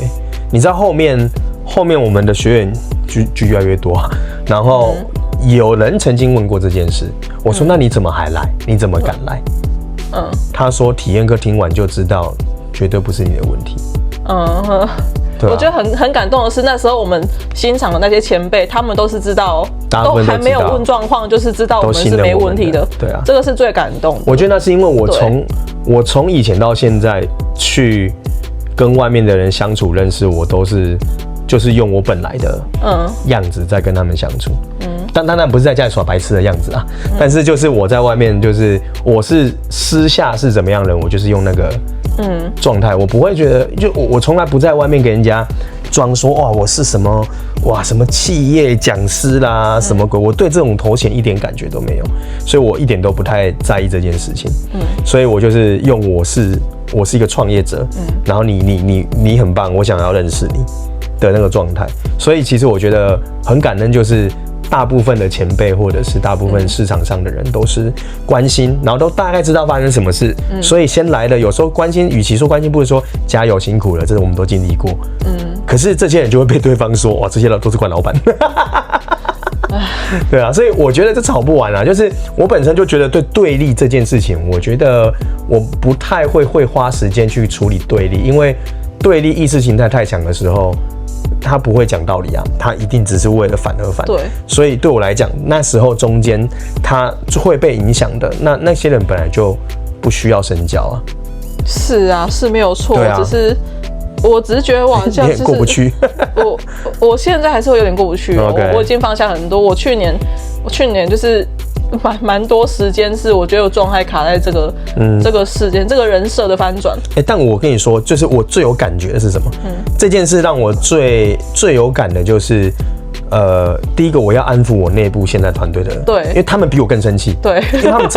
[SPEAKER 2] 你知道后面我们的学员就越来越多，然后有人曾经问过这件事，我说那你怎么还来？你怎么敢来？他说体验课听完就知道，绝对不是你的问题。
[SPEAKER 1] 我觉得很感动的是，那时候我们新厂的那些前辈，他们都是知道，都还没有问状况，就是知道我们是没问题的。对啊，这个是最感动的。
[SPEAKER 2] 我觉得那是因为我从以前到现在去跟外面的人相处认识，我都是就是用我本来的样子在跟他们相处。但当然不是在家里耍白痴的样子啊，但是就是我在外面，就是我是私下是怎么样的人，我就是用那个状态，我不会觉得，就我从来不在外面给人家装说哇我是什么什么企业讲师啦什么鬼，我对这种头衔一点感觉都没有，所以我一点都不太在意这件事情。所以我就是用我是一个创业者，然后你很棒，我想要认识你的那个状态。所以其实我觉得很感恩，就是大部分的前辈或者是大部分市场上的人都是关心，然后都大概知道发生什么事，所以先来的有时候关心，与其说关心，不如说加油辛苦了，这我们都经历过。可是这些人就会被对方说哇，这些人都是怪老板。对啊，所以我觉得这吵不完啊。就是我本身就觉得对立这件事情，我觉得我不太会花时间去处理对立，因为对立意识形态太强的时候，他不会讲道理啊，他一定只是为了反而反。对，所以对我来讲，那时候中间他会被影响的，那些人本来就不需要深交啊。是啊，是没有错，只是我只是觉得我好像就是过不去。我现在还是会有点过不去。我已经放下很多。我去年就是蛮多时间是我觉得我状态卡在这个事件这个人设的翻转。但我跟你说，就是我最有感觉的是什么？这件事让我最有感的就是。第一个我要安抚我内部现在团队的人，对，因为他们比我更生气，对，因为他们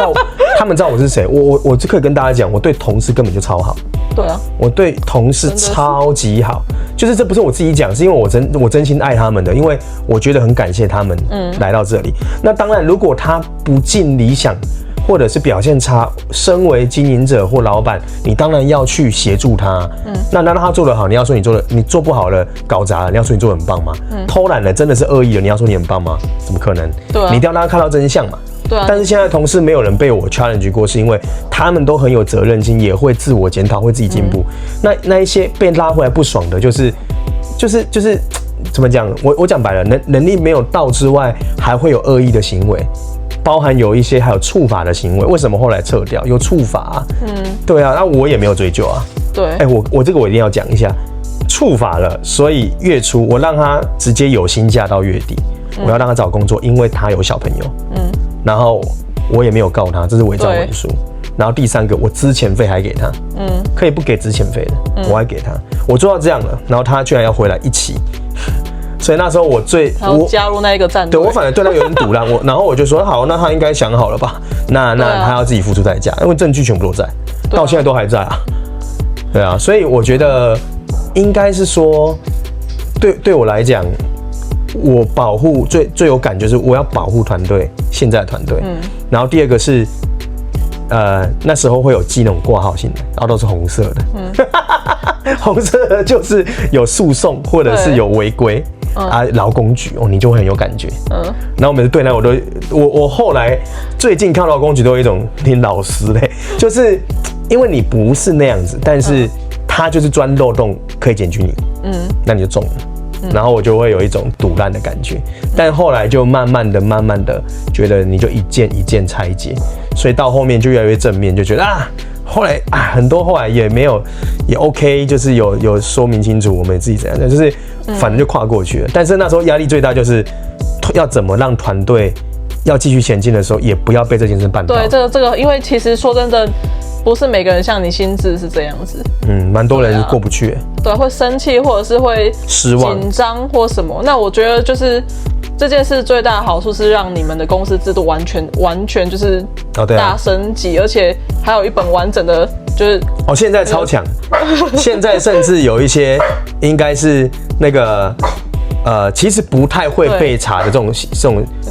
[SPEAKER 2] 知道我是谁，我就可以跟大家讲，我对同事根本就超好，对啊，我对同事超级好，就是这不是我自己讲，是因为我真心爱他们的，因为我觉得很感谢他们来到这里。那当然，如果他不尽理想，或者是表现差，身为经营者或老板，你当然要去协助他。那让他做得好，你要说你做不好了，搞砸了，你要说你做得很棒吗？偷懒了，真的是恶意了，你要说你很棒吗？怎么可能？对啊，你一定要让他看到真相嘛。对啊。但是现在同事没有人被我 challenge 过，是因为他们都很有责任心，也会自我检讨，会自己进步。那一些被拉回来不爽的，就是怎么讲？我讲白了，能力没有到之外，还会有恶意的行为。包含有一些还有触法的行为，为什么后来撤掉？有触法对啊，那我也没有追究啊。对，我这个我一定要讲一下，触法了，所以月初我让他直接有薪假到月底，我要让他找工作，因为他有小朋友。然后我也没有告他，这是伪造文书。然后第三个，我资遣费还给他，可以不给资遣费的，我还给他。我做到这样了，然后他居然要回来一起。所以那时候我
[SPEAKER 1] 加入那一个战队，
[SPEAKER 2] 对我反而对他有点堵烂，然后我就说好，那他应该想好了吧？那他要自己付出代价，因为证据全部都在，到现在都还在啊。对啊，所以我觉得应该是说，对我来讲，我保护最有感就是我要保护团队，现在的团队。然后第二个是，那时候会有寄那种挂号信来，然后都是红色的，红色的就是有诉讼或者是有违规。劳工局你就会很有感觉。然后我每次对那我后来最近看劳工局都有一种听老师嘞，就是因为你不是那样子，但是他就是钻漏洞可以检举你，那你就中了。然后我就会有一种赌烂的感觉，但后来就慢慢的觉得你就一件一件拆解，所以到后面就越来越正面，就觉得后来很多后来也没有也 OK， 就是有说明清楚我们自己怎样，就是反正就跨过去了。但是那时候压力最大就是要怎么让团队要继续前进的时候，也不要被这件事绊倒。
[SPEAKER 1] 对，这个，因为其实说真的，不是每个人像你心智是这样子。
[SPEAKER 2] 蛮多人过不去。
[SPEAKER 1] 对，会生气或者是会
[SPEAKER 2] 失望、
[SPEAKER 1] 紧张或什么。那我觉得就是这件事最大的好处是让你们的公司制度完全就是大升级，而且还有一本完整的，就是
[SPEAKER 2] 现在超强，现在甚至有一些应该是那个其实不太会被查的这种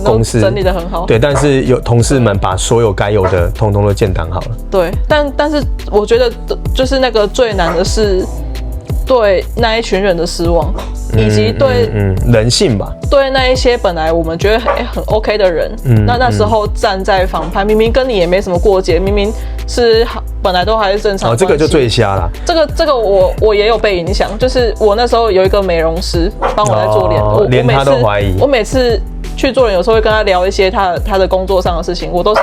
[SPEAKER 2] 公司
[SPEAKER 1] 整理得很好，
[SPEAKER 2] 对，但是有同事们把所有该有的通通都建档好了。
[SPEAKER 1] 对，但是我觉得就是那个最难的是对那一群人的失望，以及对
[SPEAKER 2] 人性吧，
[SPEAKER 1] 对那一些本来我们觉得很 OK 的人，那时候站在反派，明明跟你也没什么过节，明明是本来都还是正常关系，
[SPEAKER 2] 这个就最瞎了。
[SPEAKER 1] 这个我也有被影响，就是我那时候有一个美容师帮我在做脸，
[SPEAKER 2] 连他都怀疑。
[SPEAKER 1] 我每次去做脸，有时候会跟他聊一些他的工作上的事情，我都是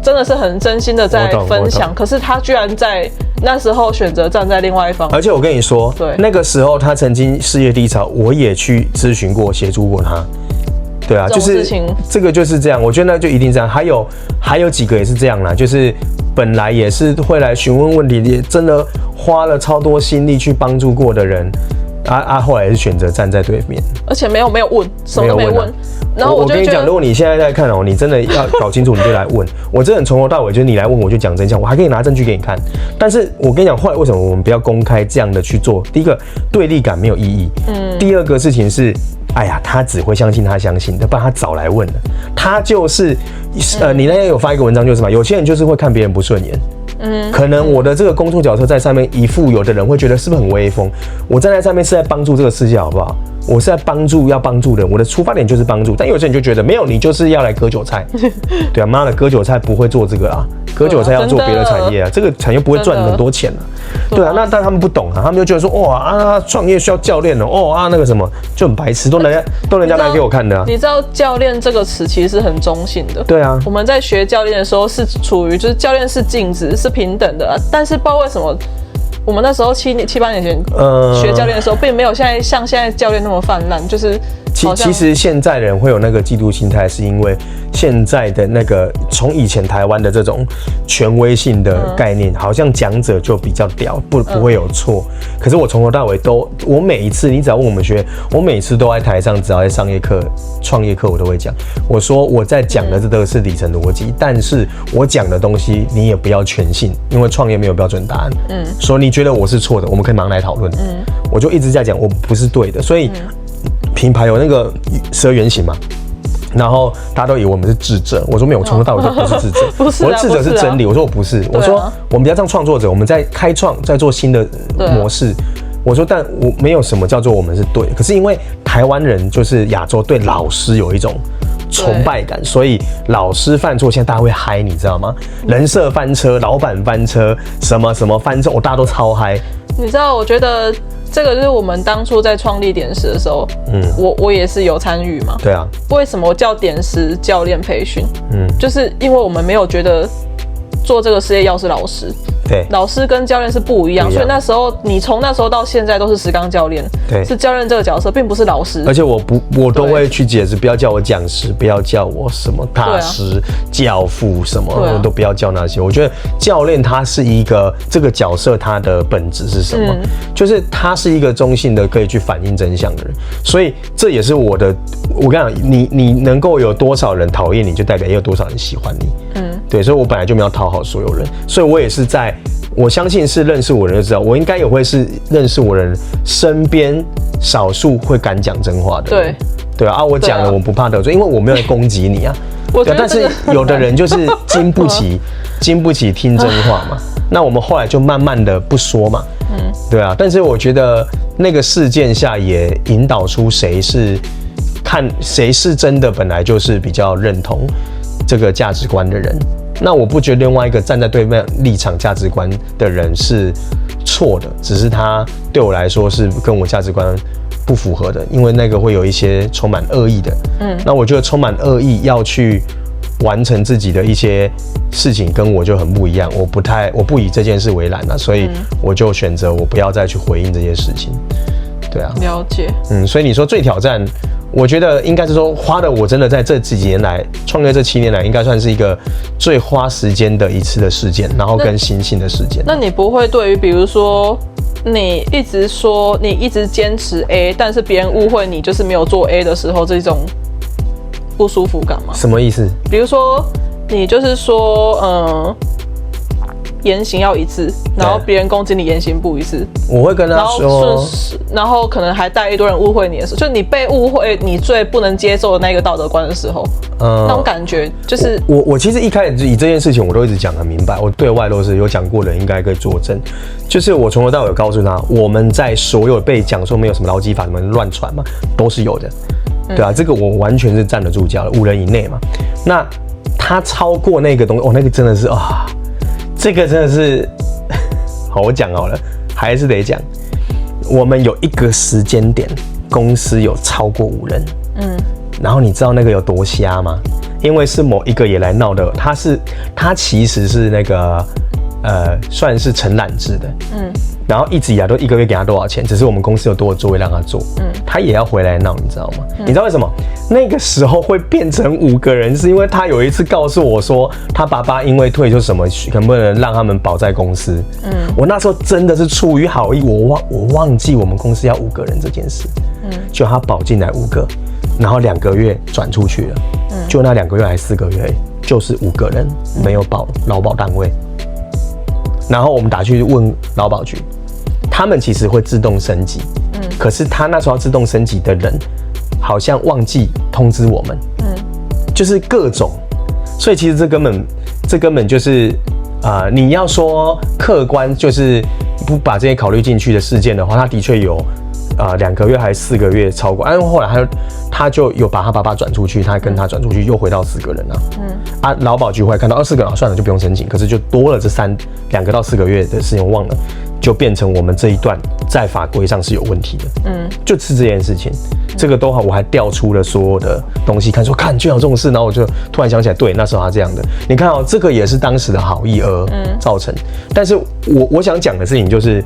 [SPEAKER 1] 真的是很真心的在分享，可是他居然在那时候选择站在另外一方。
[SPEAKER 2] 而且我跟你说，那个时候他曾经事业低潮，我也去咨询过、协助过他。对啊，就是这个就是这样，我觉得那就一定这样。还有几个也是这样啦，就是本来也是会来询问问题，也真的花了超多心力去帮助过的人，后来也是选择站在对面，
[SPEAKER 1] 而且没有问，什么都没问。然后
[SPEAKER 2] 我跟你讲，如果你现在在看你真的要搞清楚，你就来问。我真的从头到尾就是你来问，我就讲真相，我还可以拿证据给你看。但是我跟你讲，后来为什么我们不要公开这样的去做？第一个，对立感没有意义。第二个事情是，他只会相信他相信的，不然他早来问了。他就是，你那天有发一个文章就是嘛，有些人就是会看别人不顺眼。可能我的这个公众角色在上面一副，有的人会觉得是不是很威风？我站在上面是在帮助这个世界，好不好？我是在要帮助人，我的出发点就是帮助。但有些人就觉得没有，你就是要来割韭菜。对啊，妈的，割韭菜不会做这个啊，割韭菜要做别的产业啊，这个产业不会赚很多钱啊。对啊，但他们不懂啊，他们就觉得说创业需要教练那个什么就很白痴，都人家拿给我看的啊。
[SPEAKER 1] 你知道教练这个词其实是很中性的。
[SPEAKER 2] 对啊，
[SPEAKER 1] 我们在学教练的时候是处于就是教练是镜子是平等的，但是不知道为什么。我们那时候7、8年前学教练的时候，并没有像现在教练那么泛滥，就是
[SPEAKER 2] 其实现在人会有那个嫉妒心态，是因为现在的那个从以前台湾的这种权威性的概念，好像讲者就比较屌，不会有错。可是我从头到尾都，我每一次你只要问我们学员，我每次都在台上，只要在商业课、创业课，我都会讲，我说我在讲的这都是底层逻辑，但是我讲的东西你也不要全信，因为创业没有标准答案。说你觉得我是错的，我们可以马上来讨论。我就一直在讲我不是对的，所以品牌有那个12原型嘛。然后大家都以为我们是智者，我说没有，从头到尾都不是智者，
[SPEAKER 1] 不是啊，
[SPEAKER 2] 我的智者是真理，我说我不是，我说我们比较像创作者，我们在开创，在做新的模式。我说，但我没有什么叫做我们是对的，可是因为台湾人就是亚洲对老师有一种崇拜感，所以老师犯错，现在大家会嗨，你知道吗？人设翻车，老板翻车，什么什么翻车，大家都超嗨。
[SPEAKER 1] 你知道，我觉得这个就是我们当初在创立点拾的时候，我也是有参与嘛。
[SPEAKER 2] 对啊。
[SPEAKER 1] 为什么叫点拾教练培训？就是因为我们没有觉得做这个事业要是老师。
[SPEAKER 2] 对，
[SPEAKER 1] 老师跟教练是不一样，所以那时候你从那时候到现在都是石刚教练，
[SPEAKER 2] 对，
[SPEAKER 1] 是教练这个角色，并不是老师。
[SPEAKER 2] 而且我都会去解释，不要叫我讲师，不要叫我什么大师、教父什么，我都不要叫那些。我觉得教练他是一个这个角色，他的本质是什么？就是他是一个中性的，可以去反映真相的人。所以这也是我跟你讲，你能够有多少人讨厌你，就代表也有多少人喜欢你。对，所以我本来就没有讨好所有人，所以我也是我相信是认识我的人就知道，我应该也会是认识我的人身边少数会敢讲真话的人。对啊，我讲了我不怕得罪，因为我没有攻击你啊。对，但是有的人就是经不起听真话嘛。那我们后来就慢慢的不说嘛。对啊，但是我觉得那个事件下也引导出谁是真的本来就是比较认同这个价值观的人。那我不觉得另外一个站在对面立场价值观的人是错的，只是他对我来说是跟我价值观不符合的，因为那个会有一些充满恶意的。那我觉得充满恶意要去完成自己的一些事情，跟我就很不一样。我不以这件事为然了，所以我就选择我不要再去回应这些事情。对啊，
[SPEAKER 1] 了解。
[SPEAKER 2] 所以你说最挑战，我觉得应该是说花的，我真的在这几年来创业这7年来，应该算是一个最花时间的一次的事件，然后跟新兴的事件。
[SPEAKER 1] 那你不会对于比如说你一直说你一直坚持 A， 但是别人误会你就是没有做 A 的时候，这种不舒服感吗？
[SPEAKER 2] 什么意思？
[SPEAKER 1] 比如说你就是说言行要一致，然后别人攻击你言行不一致，
[SPEAKER 2] 我会跟他说，
[SPEAKER 1] 然后可能还带一堆人误会你的时候，就你被误会，你最不能接受的那个道德观的时候，那种感觉就是
[SPEAKER 2] 我其实一开始以这件事情我都一直讲很明白，我对外都是有讲过的人应该可以作证，就是我从头到尾告诉他，我们在所有被讲说没有什么劳基法什么乱传嘛，都是有的，对啊，这个我完全是站得住脚的，5人以内嘛，那他超过那个东西，那个真的是啊。这个真的是，好，我讲好了，还是得讲。我们有一个时间点，公司有超过5人，然后你知道那个有多瞎吗？因为是某一个也来闹的，他其实是那个算是承揽制的，然后一直以来都1个月给他多少钱，只是我们公司有多的座位让他做，他也要回来闹，你知道吗？你知道为什么？那个时候会变成5个人，是因为他有一次告诉我说，他爸爸因为退休什么，能不能让他们保在公司？我那时候真的是出于好意，我忘记我们公司要5个人这件事，就他保进来5个，然后2个月转出去了，就那2个月还4个月，就是5个人没有劳保单位。然后我们打去问劳保局，他们其实会自动升级，可是他那时候要自动升级的人，好像忘记通知我们，就是各种，所以其实这根本就是你要说客观，就是不把这些考虑进去的事件的话，他的确有2个月还是4个月超过，因为后来他就有把他爸爸转出去，他跟他转出去又回到4个人了，劳保局会看到4个人，算了就不用申请，可是就多了这2个到4个月的事情，我忘了，就变成我们这一段在法规上是有问题的，就是这件事情，这个都好，我还调出了所有的东西看，说看居然有这种事，然后我就突然想起来，对，那时候他这样的，你看这个也是当时的好意而造成，但是我想讲的事情就是，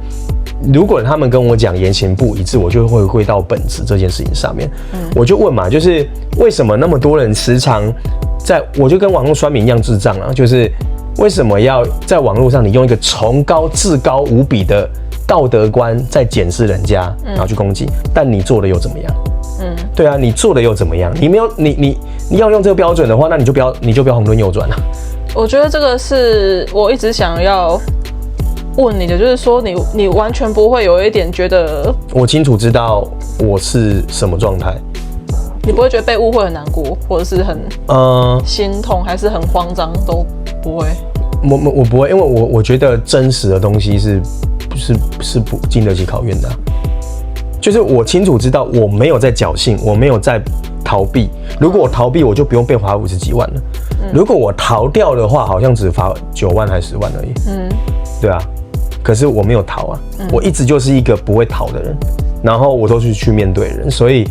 [SPEAKER 2] 如果他们跟我讲言行不一致，我就会回归到本质这件事情上面。我就问嘛，就是为什么那么多人时常我就跟网络酸民一样智障啊，就是为什么要在网络上你用一个崇高至高无比的道德观在检视人家，然后去攻击，但你做的又怎么样？对啊，你做的又怎么样？你没有你要用这个标准的话，那你就不要红灯右转啊。
[SPEAKER 1] 我觉得这个是我一直想要问你的，就是说你完全不会有一点觉得
[SPEAKER 2] 我清楚知道我是什么状态，
[SPEAKER 1] 你不会觉得被误会很难过，或者是很心痛，还是很慌张，都不会。
[SPEAKER 2] 我不会，因为我觉得真实的东西是不经得起考验的啊。就是我清楚知道我没有在侥幸，我没有在逃避。如果我逃避，我就不用被罚50几万了。如果我逃掉的话，好像只罚9万还10万而已。对啊。可是我没有逃啊，我一直就是一个不会逃的人，然后我都是去面对人。所以，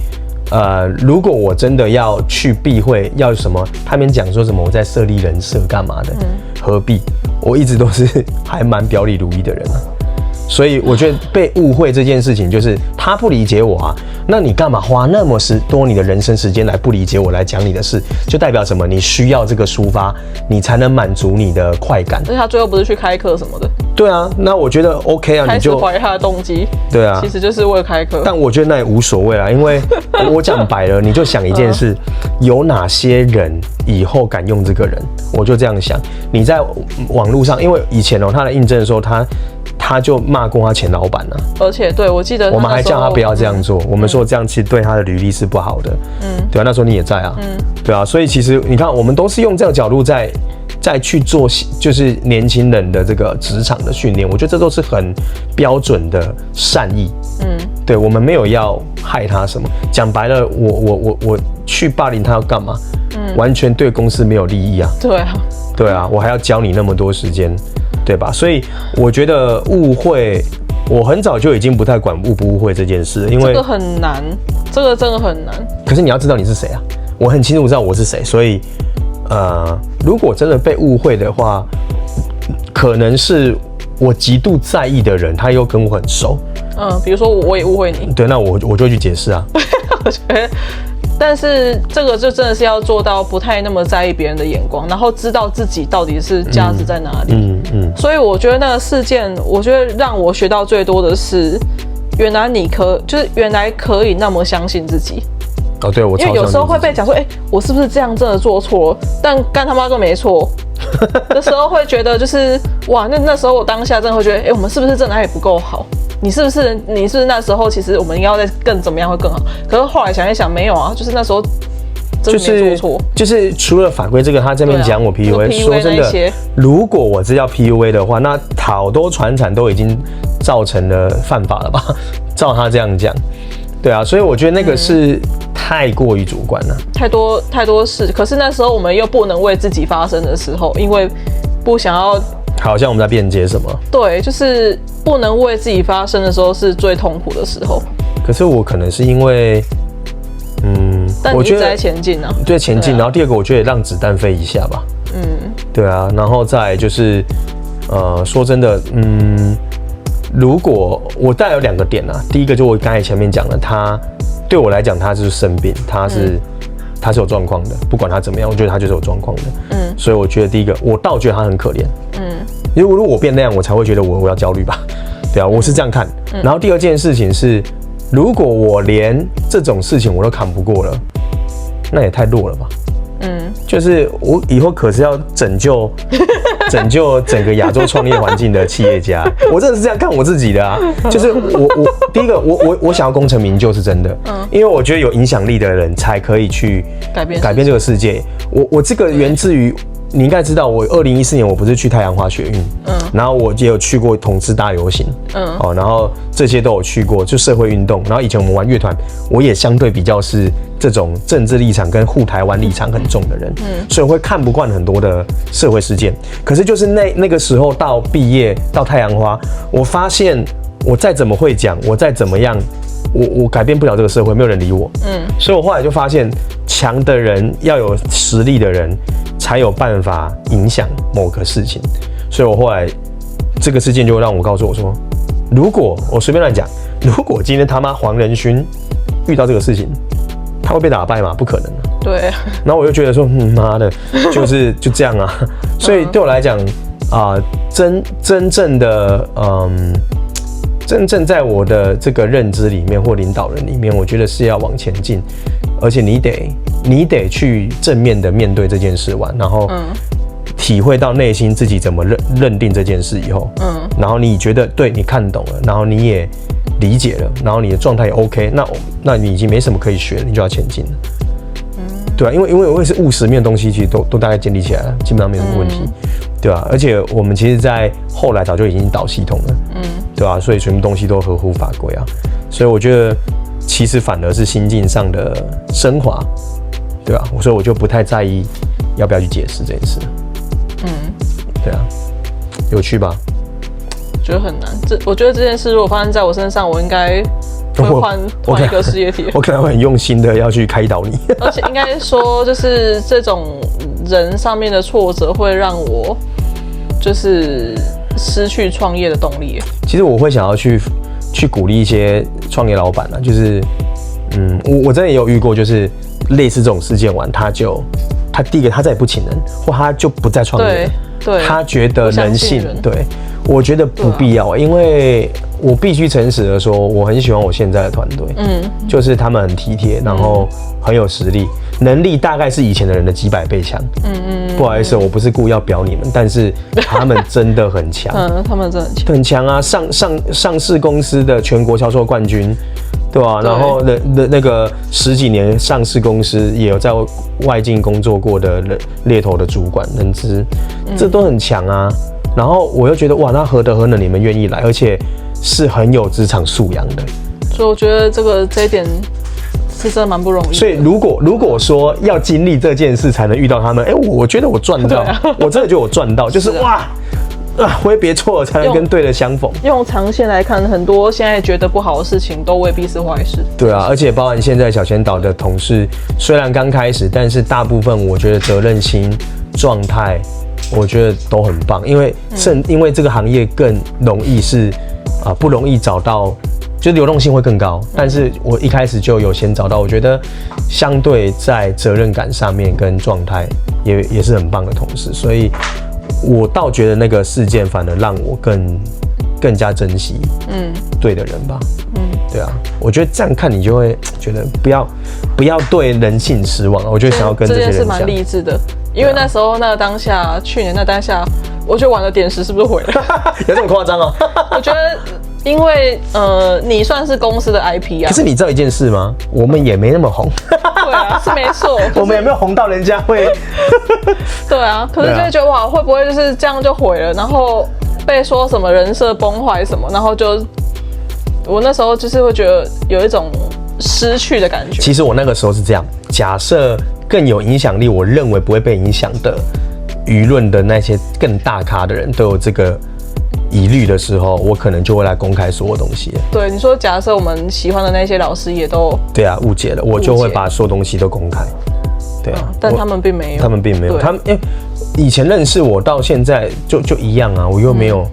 [SPEAKER 2] 如果我真的要去避讳，要什么，他们讲说什么我在设立人设干嘛的，何必？我一直都是还蛮表里如一的人啊。所以我觉得被误会这件事情，就是他不理解我啊，那你干嘛花那么多你的人生时间来不理解我，来讲你的事，就代表什么？你需要这个抒发，你才能满足你的快感。
[SPEAKER 1] 而且他最后不是去开课什么的。
[SPEAKER 2] 对啊，那我觉得 OK 啊，
[SPEAKER 1] 开始怀疑他的动机。
[SPEAKER 2] 对啊，
[SPEAKER 1] 其实就是为了开课。
[SPEAKER 2] 但我觉得那也无所谓啦，因为我讲白了，你就想一件事，有哪些人以后敢用这个人？我就这样想。你在网络上，因为以前他来应征的时候，他就骂过他前老板啊，
[SPEAKER 1] 而且对我记得
[SPEAKER 2] 我们还叫他不要这样做，我们说这样其实对他的履历是不好的，对啊，那时候你也在啊，对啊，所以其实你看，我们都是用这样的角度再去做，就是年轻人的这个职场的训练，我觉得这都是很标准的善意，对，我们没有要害他什么，讲白了，我去霸凌他要干嘛？完全对公司没有利益啊，对啊，我还要教你那么多时间。对吧？所以我觉得误会，我很早就已经不太管误不误会这件事了，因为
[SPEAKER 1] 这个很难，这个真的很难。
[SPEAKER 2] 可是你要知道你是谁啊？我很清楚知道我是谁，所以如果真的被误会的话，可能是我极度在意的人，他又跟我很熟。
[SPEAKER 1] 比如说我也误会你，
[SPEAKER 2] 对，那我就去解释啊。
[SPEAKER 1] 我觉得。但是这个就真的是要做到不太那么在意别人的眼光，然后知道自己到底是价值在哪里。所以我觉得那个事件，我觉得让我学到最多的是，原来原来可以那么相信自己。
[SPEAKER 2] 哦，对，我超相信自己。
[SPEAKER 1] 因为有时候会被讲说，我是不是这样真的做错了？但干他妈都没错。的时候会觉得就是哇，那时候我当下真的会觉得，我们是不是真的哪里不够好？你是不是那时候其实我们应该要再更怎么样会更好？可是后来想一想，没有啊，就是那时候真的没做错。就是除了法规这个，他这边讲我 PUA，说真的，如果我是要 PUA 的话，那好多传产都已经造成了犯法了吧？照他这样讲，对啊，所以我觉得那个是太过于主观了，太多事。可是那时候我们又不能为自己发声的时候，因为不想要。
[SPEAKER 2] 好像我们在辩解什么？
[SPEAKER 1] 对，就是不能为自己发声的时候是最痛苦的时候。
[SPEAKER 2] 可是我可能是因为，
[SPEAKER 1] 但你一直在前进啊。
[SPEAKER 2] 对，前进。然后第二个，我觉得让子弹飞一下吧。对啊。然后再来就是，说真的，如果我大概有2个点啊。第一个就我刚才前面讲了，他对我来讲，他就是生病，他是有状况的，不管他怎么样，我觉得他就是有状况的。所以我觉得第一个，我倒觉得他很可怜。如果我变那样，我才会觉得我要焦虑吧。对啊，我是这样看。然后第二件事情是，如果我连这种事情我都扛不过了，那也太弱了吧。就是我以后可是要拯救整个亚洲创业环境的企业家，我真的是这样看我自己的啊。就是我第一个我想要功成名就是真的，因为我觉得有影响力的人才可以去改变这个世界。我这个源自于。你应该知道，我2014年我不是去太阳花学运，然后我也有去过同志大游行，然后这些都有去过，就社会运动。然后以前我们玩乐团，我也相对比较是这种政治立场跟护台湾立场很重的人，所以我会看不惯很多的社会事件。可是就是那个时候到毕业到太阳花，我发现我再怎么会讲，我再怎么样，我改变不了这个社会，没有人理我。所以我后来就发现，强的人要有实力的人。才有办法影响某个事情，所以我后来这个事件就让我告诉我说，如果我随便乱讲，如果今天他妈黄仁勋遇到这个事情，他会被打败吗？不可能啊。
[SPEAKER 1] 对。
[SPEAKER 2] 然后我就觉得说，妈的，就这样啊。所以对我来讲真正在我的这个认知里面或领导人里面，我觉得是要往前进，而且你得去正面的面对这件事完，然后体会到内心自己怎么认定这件事以后，然后你觉得对你看懂了，然后你也理解了，然后你的状态也 OK， 那你已经没什么可以学了，你就要前进了。对啊，因为我也是务实面的东西，其实都大概建立起来了，基本上没什么问题，对啊，而且我们其实在后来早就已经导系统了，对啊，所以全部东西都合乎法规啊，所以我觉得其实反而是心境上的升华，对啊，所以我就不太在意要不要去解释这件事。对啊，有趣吧？
[SPEAKER 1] 觉得很难。我觉得这件事如果发生在我身上，我应该会换一个事业体。
[SPEAKER 2] 我可能会很用心的要去开导你。
[SPEAKER 1] 而且应该说，就是这种人上面的挫折会让我就是失去创业的动力。其
[SPEAKER 2] 实我会想要去鼓励一些创业老板啊，就是我真的也有遇过，就是类似这种事件完，他第一个他再也不请人，或他就不再创业。对，他觉得人性，对，我觉得不必要，因为我必须诚实的说，我很喜欢我现在的团队，就是他们很体贴，然后很有实力，能力大概是以前的人的几百倍强，不好意思，我不是故意要表你们，但是他们真的很强，
[SPEAKER 1] 他们真的
[SPEAKER 2] 很强啊，上市公司的全国销售冠军。对吧？然后那个10几年上市公司也有在外境工作过的猎头的主管人资，这都很强啊。然后我又觉得哇，那何德何能你们愿意来，而且是很有职场素养的。
[SPEAKER 1] 所以我觉得这一点是真的蛮不容易的。
[SPEAKER 2] 所以如果说要经历这件事才能遇到他们，我觉得我赚到，我真的觉得我赚到，就是哇。挥别错了才能跟对的相逢。
[SPEAKER 1] 用长线来看，很多现在觉得不好的事情都未必是坏事。
[SPEAKER 2] 对啊，而且包含现在小千岛的同事，虽然刚开始，但是大部分我觉得责任心、状态，我觉得都很棒。因为这个行业更容易是不容易找到，就流动性会更高。但是我一开始就有先找到，我觉得相对在责任感上面跟状态也是很棒的同事，所以。我倒觉得那个事件反而让我更加珍惜，对的人吧，对啊，我觉得这样看你就会觉得不要对人性失望，我就想要跟这些人讲，
[SPEAKER 1] 这件事蛮励志的，因为那时候那个当下，去年那当下，我觉得玩的点石是不是毁了？
[SPEAKER 2] 有这么夸张哦？
[SPEAKER 1] 我觉得。因为你算是公司的 IP 啊，
[SPEAKER 2] 可是你知道一件事吗？我们也没那么红。
[SPEAKER 1] 对啊，是没错。
[SPEAKER 2] 我们也没有红到人家会。
[SPEAKER 1] 对啊，可是就会觉得哇，会不会就是这样就毁了？然后被说什么人设崩坏什么，然后我那时候就是会觉得有一种失去的感觉。
[SPEAKER 2] 其实我那个时候是这样，假设更有影响力，我认为不会被影响的舆论的那些更大咖的人都有这个。疑虑的时候，我可能就会来公开所有东西。
[SPEAKER 1] 对，你说假设我们喜欢的那些老师也都
[SPEAKER 2] 对啊误解了，我就会把所有东西都公开。对啊，
[SPEAKER 1] 但他们并没有，
[SPEAKER 2] 他们并没有，他们因为以前认识我到现在就一样啊，我又没有，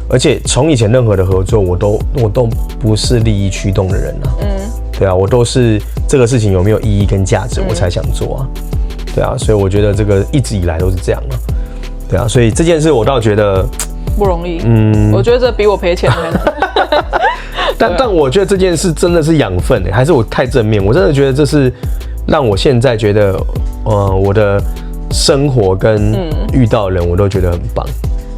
[SPEAKER 2] 而且从以前任何的合作，我都不是利益驱动的人啊。对啊，我都是这个事情有没有意义跟价值，我才想做啊。对啊，所以我觉得这个一直以来都是这样啊。对啊，所以这件事我倒觉得。
[SPEAKER 1] 不容易，我觉得这比我赔钱还难。
[SPEAKER 2] 但我觉得这件事真的是养分还是我太正面？我真的觉得这是让我现在觉得，我的生活跟遇到的人我都觉得很棒。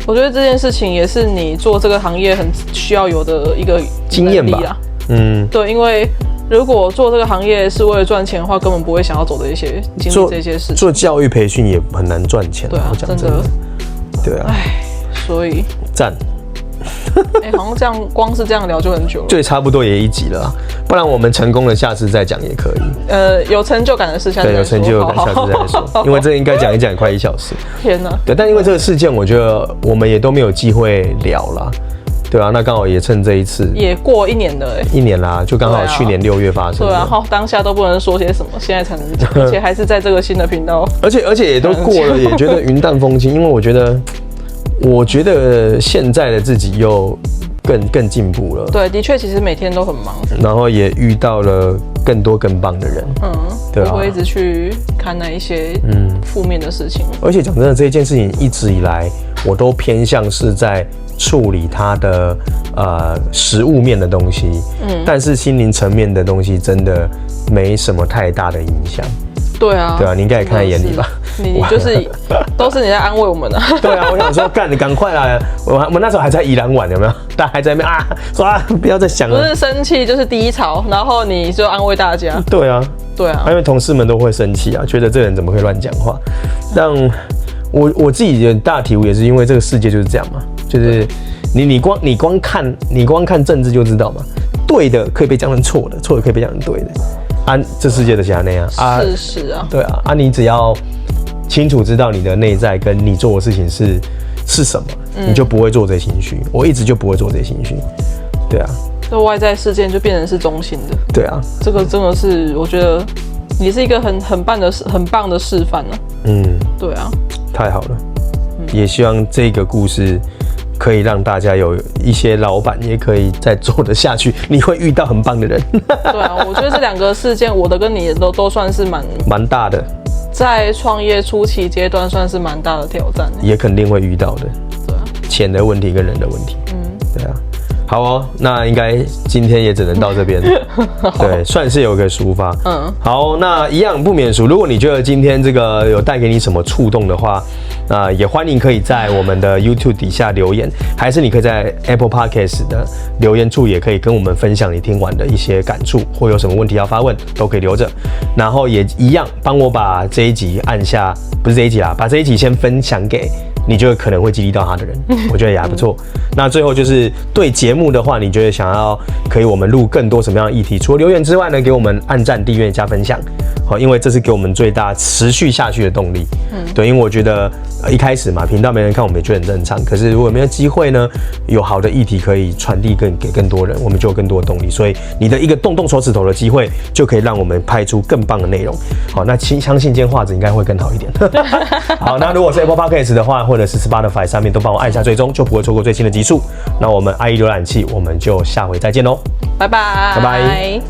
[SPEAKER 1] 我觉得这件事情也是你做这个行业很需要有的一个
[SPEAKER 2] 经验吧。
[SPEAKER 1] 对，因为如果做这个行业是为了赚钱的话，根本不会想要走的一些经历这些事情。
[SPEAKER 2] 做教育培训也很难赚钱。
[SPEAKER 1] 对啊，
[SPEAKER 2] 真的。对啊。
[SPEAKER 1] 所以
[SPEAKER 2] 赞，
[SPEAKER 1] 好像这样光是这样聊就很久了，
[SPEAKER 2] 对，差不多也一集了啊，不然我们成功了，下次再讲也可以。
[SPEAKER 1] 有成就感的事下次再说。
[SPEAKER 2] 对，有成就感下次再说，因为这应该讲一讲也快1小时。
[SPEAKER 1] 天哪！
[SPEAKER 2] 对，但因为这个事件，我觉得我们也都没有机会聊啦。对啊，那刚好也趁这一次，
[SPEAKER 1] 也过1年了
[SPEAKER 2] 1年啦，就刚好去年6月发生。
[SPEAKER 1] 对啊，好，当下都不能说些什么，现在才能讲，而且还是在这个新的频道，
[SPEAKER 2] 而且也都过了，也觉得云淡风轻，因为我觉得现在的自己又更进步了。
[SPEAKER 1] 对，的确，其实每天都很忙，
[SPEAKER 2] 然后也遇到了更多更棒的人。对啊，
[SPEAKER 1] 不会一直去看那一些负面的事情。
[SPEAKER 2] 而且讲真的，这一件事情一直以来，我都偏向是在处理它的实物面的东西，但是心灵层面的东西真的没什么太大的影响。
[SPEAKER 1] 对啊，
[SPEAKER 2] 你应该也看在眼里吧？
[SPEAKER 1] 你就是都是你在安慰我们的。
[SPEAKER 2] 对啊，我想说，干你赶快来！我那时候还在宜兰玩，有没有？大家还在那边说不要再想了。
[SPEAKER 1] 不是生气就是低潮，然后你就安慰大家。
[SPEAKER 2] 对啊，
[SPEAKER 1] 因
[SPEAKER 2] 为同事们都会生气啊，觉得这个人怎么可以乱讲话？但我自己的大体悟也是因为这个世界就是这样嘛，就是你光看政治就知道嘛，对的可以被讲成错的，错的可以被讲成对的。这世界的就是那样
[SPEAKER 1] 事实啊。
[SPEAKER 2] 对啊，你只要清楚知道你的内在跟你做的事情是什么，你就不会做这些情绪。我一直就不会做这些情绪。对啊，
[SPEAKER 1] 这外在事件就变成是中心的。
[SPEAKER 2] 对啊，
[SPEAKER 1] 这个真的是我觉得你是一个很棒的示范啊。对啊，
[SPEAKER 2] 太好了。也希望这个故事可以让大家有一些老板也可以再做得下去，你会遇到很棒的人。
[SPEAKER 1] 对啊，我觉得这两个事件，我的跟你的都算是蛮
[SPEAKER 2] 大的，
[SPEAKER 1] 在创业初期阶段算是蛮大的挑战，
[SPEAKER 2] 也肯定会遇到的。
[SPEAKER 1] 对啊，
[SPEAKER 2] 钱的问题跟人的问题。对啊。好哦，那应该今天也只能到这边，对，算是有个抒发。好，那一样不免俗。如果你觉得今天这个有带给你什么触动的话，也欢迎可以在我们的 YouTube 底下留言，还是你可以在 Apple Podcast 的留言处也可以跟我们分享你听完的一些感触，或有什么问题要发问，都可以留着。然后也一样帮我把这一集按下，不是这一集啦，把这一集先分享给你觉得可能会激励到他的人，我觉得也还不错。那最后就是对节目的话，你觉得想要可以我们录更多什么样的议题？除了留言之外呢，给我们按赞、订阅、加分享，好，因为这是给我们最大持续下去的动力。对，因为我觉得一开始嘛，频道没人看，我们也觉得很正常。可是如果没有机会呢，有好的议题可以传递给更多人，我们就有更多的动力。所以你的一个动手指头的机会，就可以让我们拍出更棒的内容。好，那相信今天画质应该会更好一点。好，那如果是 Apple Podcast 的话，或者是 Spotify 上面都帮我按一下追踪，就不会错过最新的集数。那我们IE浏览器，我们就下回再见喽，
[SPEAKER 1] 拜拜，
[SPEAKER 2] 拜拜。